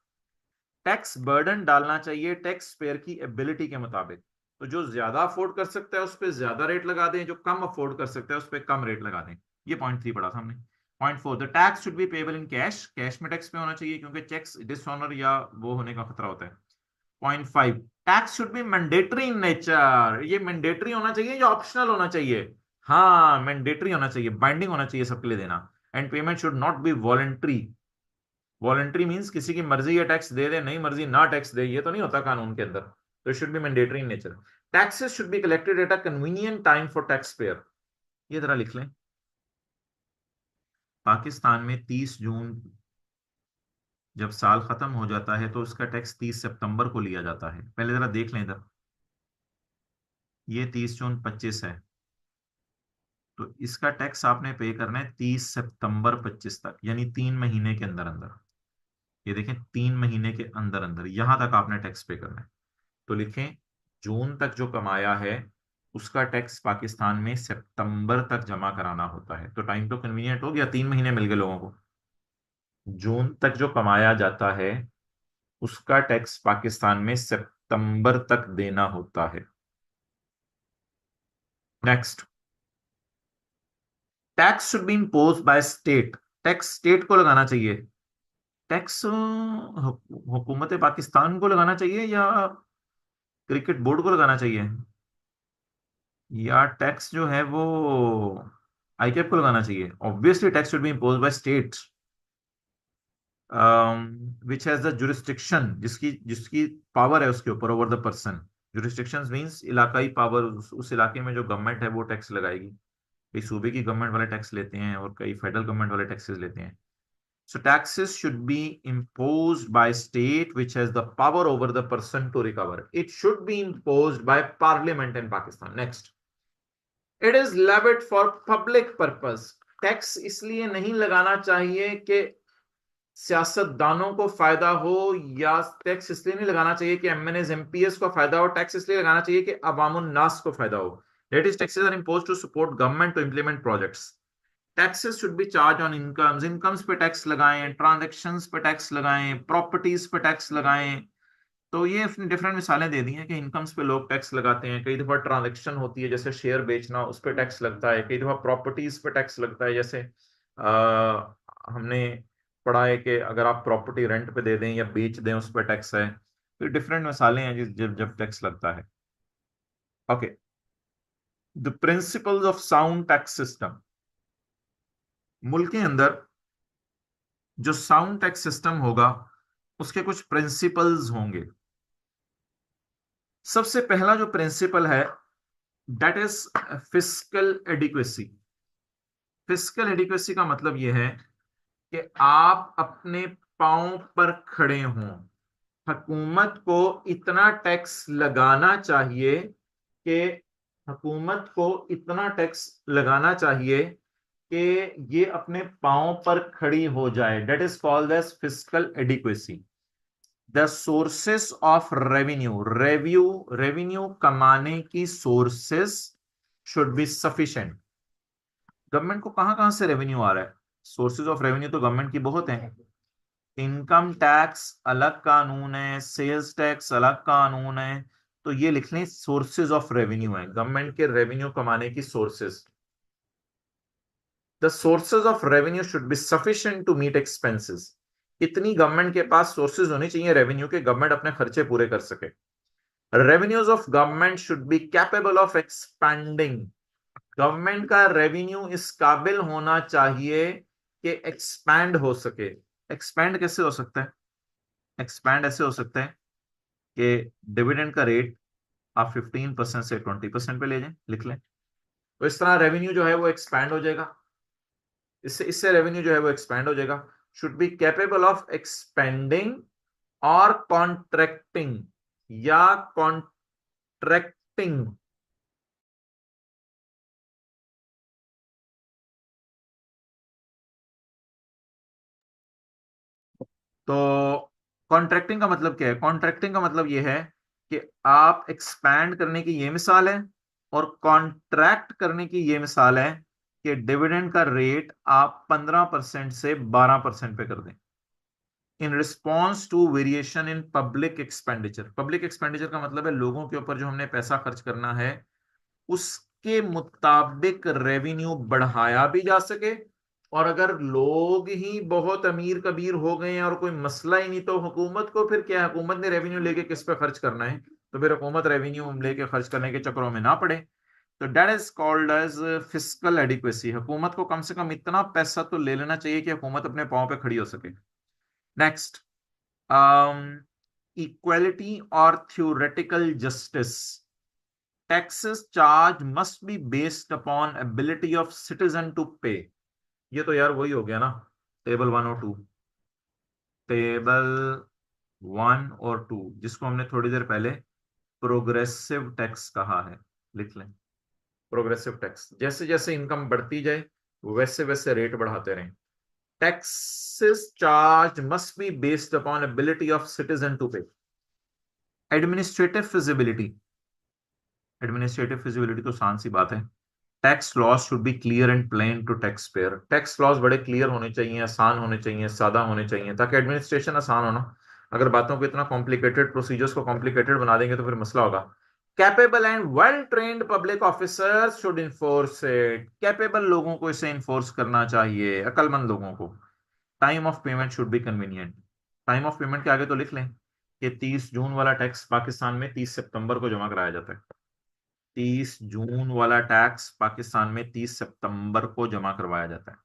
Tax burden डालना चाहिए टैक्स पेयर की एबिलिटी के मुताबिक। तो जो ज्यादा अफोर्ड कर सकता है उस पर ज्यादा रेट लगा दें, जो कम अफोर्ड कर सकता है उस पर कम रेट लगा दें। ये पॉइंट 3 पढ़ा था हमने। Point 4, the tax should be payable in cash. Cash में टैक्स पे होना चाहिए क्योंकि चेक्स डिसऑनर या वो होने का खतरा होता है। Point 5, tax should be mandatory in nature. ये मैंडेटरी होना चाहिए या ऑप्शनल होना चाहिए? हाँ, मैंडेटरी होना चाहिए, बाइंडिंग होना चाहिए सबके लिए देना। And payment should not be voluntary. Voluntary means किसी की मर्जी है टैक्स दे दे, नहीं मर्जी ना टैक्स दे, ये तो नहीं होता कानून के अंदर। तो should be mandatory in nature. Taxes should be collected at a convenient time for tax payer. ये जरा लिख लें, पाकिस्तान में 30 जून जब साल खत्म हो जाता है तो उसका टैक्स 30 सितंबर को लिया जाता है। पहले जरा देख लें इधर, ये 30 जून 25 है, तो इसका टैक्स आपने पे करना है 30 सितंबर 25 तक, यानी 3 महीने के अंदर अंदर। ये देखें, 3 महीने के अंदर अंदर यहां तक आपने टैक्स पे करना है। तो लिखें, जून तक जो कमाया है उसका टैक्स पाकिस्तान में सितंबर तक जमा कराना होता है। तो टाइम तो कन्वीनियंट हो गया, 3 महीने मिल गए लोगों को। जून तक जो कमाया जाता है उसका टैक्स पाकिस्तान में सितंबर तक देना होता है। Next, tax should be impose by state. Tax state को लगाना चाहिए। टैक्स हुकूमत पाकिस्तान को लगाना चाहिए या क्रिकेट बोर्ड को लगाना चाहिए, या टैक्स जो है वो आईकैप को लगाना चाहिए? Obviously tax should be imposed by state which has the jurisdiction, जिसकी जिसकी पावर है उसके ऊपर over the person. Jurisdiction means इलाकाई पावर, उस इलाके में जो गवर्नमेंट है वो टैक्स लगाएगी। कई सूबे की गवर्नमेंट वाले टैक्स लेते हैं और कई फेडरल गवर्नमेंट वाले टैक्सेस लेते हैं। So taxes should be imposed by state which has the power over the person to recover. It should be imposed by parliament in Pakistan. Next, it is levied for public purpose. Tax इसलिए नहीं लगाना चाहिए कि सियासतदानों को फायदा हो, या टैक्स इसलिए नहीं लगाना चाहिए कि एमएनएस एमपीएस को फायदा हो। टैक्स इसलिए लगाना चाहिए कि अवामुन नास को फायदा हो। That is, taxes are imposed to support government to implement projects. Taxes should B charge on incomes, incomes पे टैक्स लगाएं, ट्रांजैक्शंस पे टैक्स लगाएं, प्रॉपर्टीज पे टैक्स लगाएं। तो ये डिफरेंट मिसालें दे दी हैं कि इनकम्स पे लोग टैक्स लगाते हैं। कई दफा ट्रांजैक्शन होती है जैसे शेयर बेचना, उस पे टैक्स लगता है। कई दफा प्रॉपर्टीज पे टैक्स लगता है, जैसे हमने पढ़ा है कि अगर आप प्रॉपर्टी रेंट पे दे दें या बेच दें उस पर टैक्स है। तो डिफरेंट मिसालें हैं जब जब टैक्स लगता है। Okay, the principles of sound tax system. मुल्क के अंदर जो साउंड टैक्स सिस्टम होगा उसके कुछ प्रिंसिपल्स होंगे। सबसे पहला जो प्रिंसिपल है that is fiscal adequacy. Fiscal adequacy का मतलब यह है कि आप अपने पांव पर खड़े हों। हुकूमत को इतना टैक्स लगाना चाहिए कि हुकूमत को इतना टैक्स लगाना चाहिए कि ये अपने पांव पर खड़ी हो जाए। That is called as fiscal adequacy. The sources of revenue, revenue कमाने की sources should be sufficient. Government को कहां कहां से रेवेन्यू आ रहा है? सोर्सेज ऑफ रेवेन्यू तो गवर्नमेंट की बहुत हैं। इनकम टैक्स अलग कानून है, सेल्स टैक्स अलग कानून है। तो ये लिख लें सोर्सेज ऑफ रेवेन्यू है, गवर्नमेंट के रेवेन्यू कमाने की sources. The sources of revenue should be sufficient to meet expenses. इतनी गवर्नमेंट के पास सोर्सेज होनी चाहिए रेवेन्यू के, गवर्नमेंट अपने खर्चे पूरे कर सके। Revenues of government should be capable of expanding. Government का रेवेन्यू इस काबिल होना चाहिए कि एक्सपैंड हो सके। एक्सपैंड कैसे हो सकता है? एक्सपैंड ऐसे हो सकता है कि डिविडेंड का रेट आप 15% से 20% पे ले जाएं, लिख लें। तो इस तरह रेवेन्यू जो है वो एक्सपैंड हो जाएगा। इससे इससे रेवेन्यू जो है वो एक्सपैंड हो जाएगा। Should be capable of expanding और कॉन्ट्रैक्टिंग, या कॉन्ट्रैक्टिंग। तो कॉन्ट्रैक्टिंग का मतलब क्या है? कॉन्ट्रैक्टिंग का मतलब यह है कि आप एक्सपैंड करने की ये मिसाल है, और कॉन्ट्रैक्ट करने की ये मिसाल है कि डिविडेंड का रेट आप 15% से 12% पे कर दें in response to variation in public expenditure. Public expenditure का मतलब है लोगों के ऊपर जो हमने पैसा खर्च करना है उसके मुताबिक रेवेन्यू बढ़ाया भी जा सके। और अगर लोग ही बहुत अमीर कबीर हो गए हैं और कोई मसला ही नहीं, तो हुकूमत को फिर क्या, हुकूमत ने रेवेन्यू लेके किस पे खर्च करना है? तो फिर हुकूमत रेवेन्यू लेके खर्च करने के चक्करों में ना पड़े। तो that is called as fiscal adequacy. हुकूमत को कम से कम इतना पैसा तो ले लेना चाहिए कि हुकूमत अपने पांव पे खड़ी हो सके। नेक्स्ट, इक्वालिटी और theoretical justice. Taxes charge must be based upon ability of citizen to pay. ये तो यार वही हो गया ना, टेबल 1 और 2। टेबल 1 और 2 जिसको हमने थोड़ी देर पहले प्रोग्रेसिव टैक्स कहा है, लिख लें। प्रोग्रेसिव टैक्स, जैसे जैसे इनकम बढ़ती जाए वैसे वैसे रेट बढ़ाते रहें। Taxes charge must be based upon ability of citizen to pay. Administrative feasibility. Administrative feasibility तो आसान सी बात है। Tax laws should be clear and plain to tax payer. Tax laws बड़े क्लियर होने चाहिए, आसान होने चाहिए, सादा होने चाहिए, ताकि एडमिनिस्ट्रेशन आसान हो ना। अगर बातों को इतना कॉम्प्लिकेटेड, प्रोसीजर्स को कॉम्प्लिकेटेड बना देंगे तो फिर मसला होगा। Capable and well trained public officers should enforce it. Capable लोगों को इसे इन्फोर्स करना चाहिए, अक्लमंद लोगों को। Time of payment should be convenient. Time of payment के आगे तो लिख लें कि 30 जून वाला टैक्स पाकिस्तान में 30 सितंबर को जमा कराया जाता है। 30 जून वाला टैक्स पाकिस्तान में 30 सितंबर को जमा करवाया जाता है।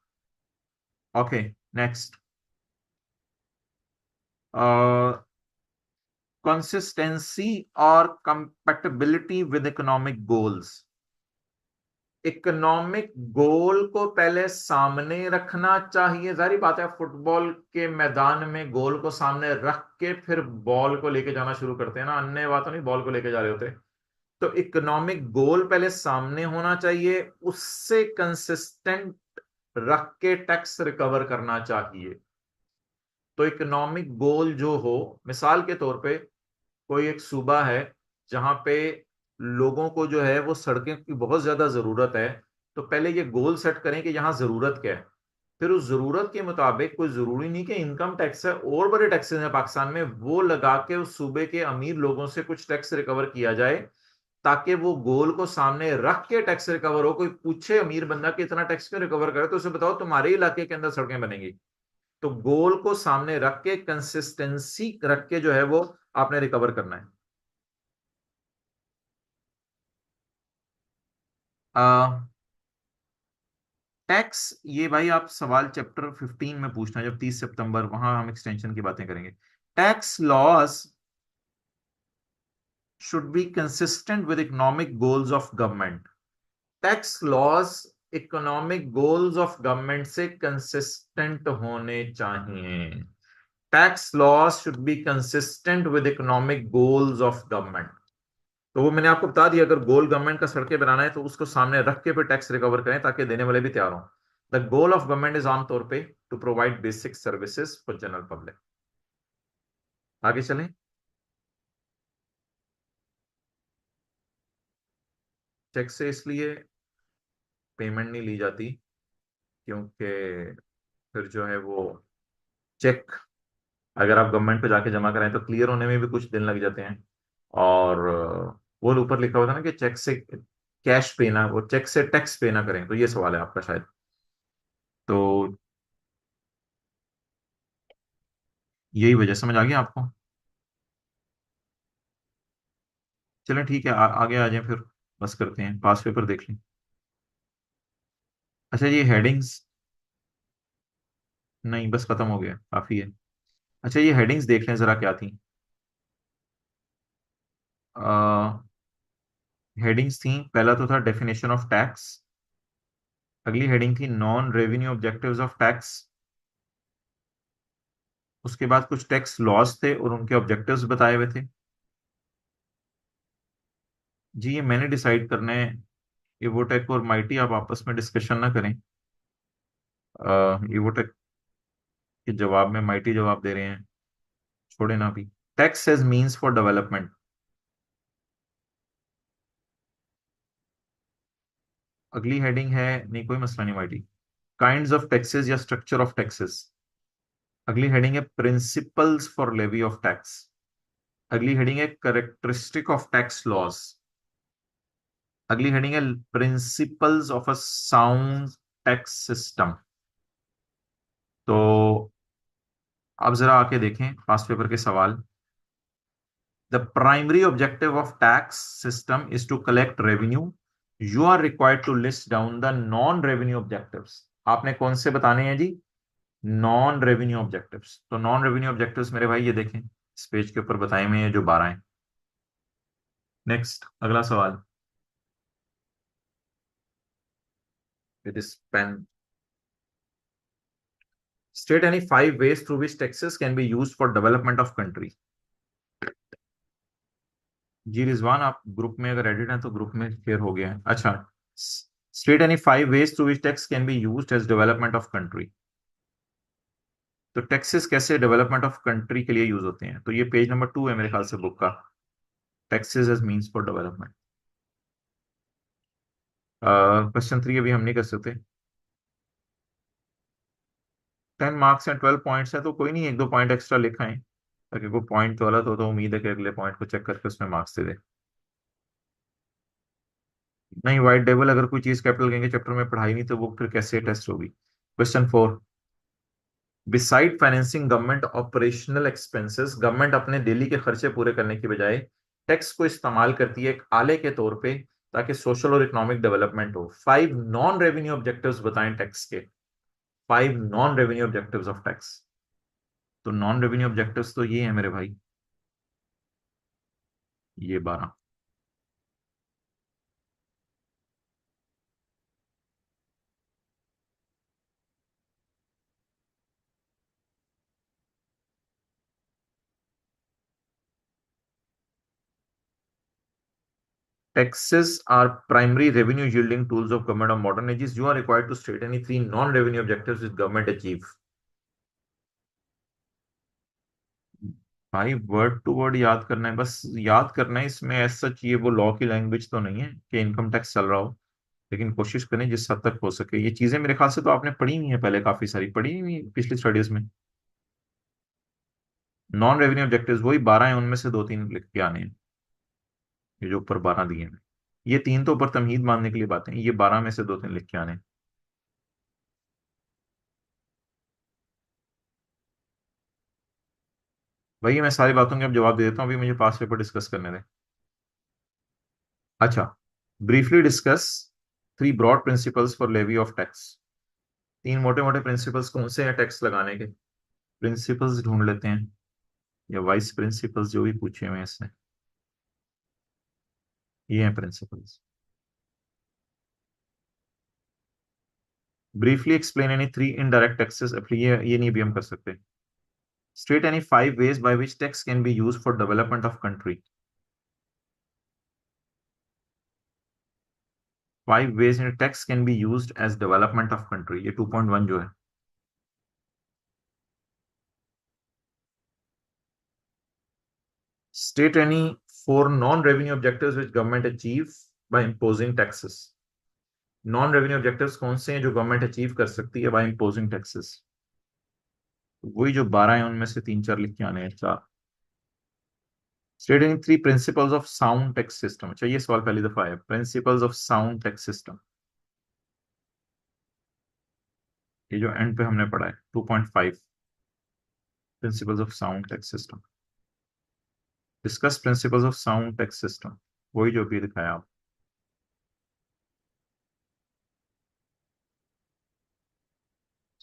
Okay, next. कंसिस्टेंसी और compatibility with economic goals. Economic goal को पहले सामने रखना चाहिए। जारी बात है, फुटबॉल के मैदान में गोल को सामने रख के फिर बॉल को लेके जाना शुरू करते हैं ना, अन्य बात नहीं बॉल को लेके जा रहे होते। तो इकोनॉमिक गोल पहले सामने होना चाहिए, उससे कंसिस्टेंट रख के टैक्स रिकवर करना चाहिए। तो इकोनॉमिक गोल जो हो, मिसाल के तौर पे कोई एक सूबा है जहां पे लोगों को जो है वो सड़कें की बहुत ज्यादा जरूरत है, तो पहले ये गोल सेट करें कि यहाँ जरूरत क्या है। फिर उस जरूरत के मुताबिक, कोई जरूरी नहीं कि इनकम टैक्स है, और बड़े टैक्सेस हैं पाकिस्तान में, वो लगा के उस सूबे के अमीर लोगों से कुछ टैक्स रिकवर किया जाए, ताकि वो गोल को सामने रख के टैक्स रिकवर हो। कोई पूछे अमीर बंदा कि इतना टैक्स क्यों रिकवर करे, तो उसे बताओ तुम्हारे इलाके के अंदर सड़कें बनेंगी। तो गोल को सामने रख के, कंसिस्टेंसी रख के जो है वो आपने रिकवर करना है। टैक्स, ये भाई आप सवाल चैप्टर 15 में पूछना, जब 30 सितंबर, वहां हम एक्सटेंशन की बातें करेंगे। Tax laws should be consistent with economic goals of government. Tax laws economic goals of government से कंसिस्टेंट होने चाहिए। Tax laws should be consistent with economic goals of government. तो वो मैंने आपको बता दिया, अगर गोल गवर्नमेंट का सड़कें बनाना है तो उसको सामने रख के फिर टैक्स रिकवर करें, ताकि देने वाले भी तैयार हों। The goal of government is आमतौर पे to provide basic services for general public. आगे चलें। चेक से इसलिए पेमेंट नहीं ली जाती क्योंकि फिर जो है वो चेक, अगर आप गवर्नमेंट पे जाके जमा कराएं तो क्लियर होने में भी कुछ दिन लग जाते हैं। और वो ऊपर लिखा हुआ था ना कि चेक से कैश पे ना, वो चेक से टैक्स पे ना करें, तो ये सवाल है आपका शायद। तो यही वजह, समझ आ गया आपको? चलें ठीक है, आगे आ जाएं फिर। बस करते हैं, पास पेपर देख लें। अच्छा, ये हेडिंग्स, नहीं बस खत्म हो गया, काफी है। अच्छा, ये हेडिंग्स देख लें जरा क्या थी। हेडिंग्स थी, पहला तो था डेफिनेशन ऑफ टैक्स। अगली हेडिंग थी non revenue objectives of tax. उसके बाद कुछ टैक्स लॉज थे और उनके ऑब्जेक्टिव्स बताए हुए थे। जी, ये मैंने डिसाइड करना है। इवोटेक और माइटी आप आपस में डिस्कशन ना करें। इवोटेक के जवाब में माइटी जवाब दे रहे हैं, छोड़े ना भी। Tax as means for development. अगली हेडिंग है, नहीं कोई मसला नहीं माइटी, काइंड्स ऑफ टैक्सेस या स्ट्रक्चर ऑफ टैक्सेस। अगली हेडिंग है principles for levy of tax. अगली हेडिंग है करेक्टरिस्टिक ऑफ टैक्स लॉस। अगली हेडिंग है principles of a sound tax system. तो अब जरा आके देखें पास्ट पेपर के सवाल। The primary objective of tax system is to collect revenue. You are required to list down the non revenue objectives. आपने कौन से बताने हैं जी? Non revenue objectives. तो नॉन रेवेन्यू ऑब्जेक्टिव्स मेरे भाई ये देखें, इस पेज के ऊपर बताए हुए हैं जो 12 हैं। नेक्स्ट, अगला सवाल with this pen. State any 5 ways through which taxes can be used for development of country. जी रिजवान, आप ग्रुप में अगर एडिट हैं तो ग्रुप में शेयर हो गया है। अच्छा, state any 5 ways through which tax can be used as development of country. तो टैक्सेस कैसे डेवलपमेंट ऑफ कंट्री के लिए यूज होते हैं, तो ये पेज नंबर 2 है मेरे ख्याल से बुक का, taxes as means for development. Question 3 अभी हम नहीं कर सकते। 10 मार्क्स हैं, 12 पॉइंट्स हैं, तो कोई नहीं, एक दो पॉइंट एक्स्ट्रा लिखा है, ताकि कोई पॉइंट तो गलत हो तो उम्मीद है कि अगले पॉइंट को चेक करके उसमें मार्क्स दे दे। नहीं, वाइट टेबल, अगर कोई चीज कैपिटल कहेंगे चैप्टर में पढ़ाई नहीं तो वो फिर कैसे टेस्ट होगी। Question 4। Beside financing government operational expenses, government अपने डेली के खर्चे पूरे करने की बजाय टैक्स को इस्तेमाल करती है एक आले के तौर पे ताकि सोशल और इकोनॉमिक डेवलपमेंट हो। 5 नॉन रेवेन्यू ऑब्जेक्टिव्स बताएं टैक्स के। 5 non revenue objectives of tax. तो नॉन रेवेन्यू ऑब्जेक्टिव्स तो ये है मेरे भाई, ये 12। Taxes are primary revenue yielding tools of government of modern ages. You are required to state any 3 non-revenue objectives which government achieve. भाई वर्ड टू वर्ड याद करना है, बस याद करना है। इसमें ऐसा चाहिए वो लॉ की लैंग्वेज तो नहीं है कि इनकम टैक्स चल रहा हो, लेकिन कोशिश करें जिस हद तक हो सके। ये चीजें मेरे ख्याल से तो आपने पढ़ी हुई है पहले, काफी सारी पढ़ी हुई पिछली स्टडीज में। नॉन रेवेन्यू ऑब्जेक्टिव्स वही 12 हैं, उनमें से 2-3 लिख के आने हैं। ये जो ऊपर 12 दिए हैं, ये 3 तो ऊपर तमहीद मानने के लिए बातें हैं, ये 12 में से 2-3 लिख के आने हैं। भैया मैं सारी बातों के अब जवाब दे देता हूँ, अभी मुझे पास पेपर डिस्कस करने दें। अच्छा, briefly discuss 3 broad principles for levy of tax. 3 मोटे मोटे प्रिंसिपल्स कौन से हैं टैक्स लगाने के? प्रिंसिपल्स ढूंढ लेते हैं, या वाइस प्रिंसिपल्स जो भी पूछे हुए हैं इसने। ये हैं principles. Briefly explain any 3 indirect taxes. ये नहीं भी हम कर सकते। State any 5 ways by which tax can be used for development of country। 5 ways in tax can be used as development of country, ये 2.1 जो है। State any 4 non-revenue objectives which government achieve by imposing taxes। Non revenue objectives कौन से हैं जो गवर्नमेंट अचीव कर सकती है बाय इम्पोजिंग टैक्सेस? वही जो 12 हैं उनमें से 3-4 लिख के आने हैं, 4। स्टेटिंग 3 principles of sound tax system. अच्छा ये सवाल पहली दफा है, principles of sound tax system. ये जो एंड पे हमने पढ़ा है 2.5, principles of sound tax system. Discuss principles of sound tax system, वही जो भी दिखाया आप।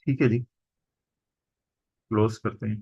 ठीक है जी, क्लोज करते हैं।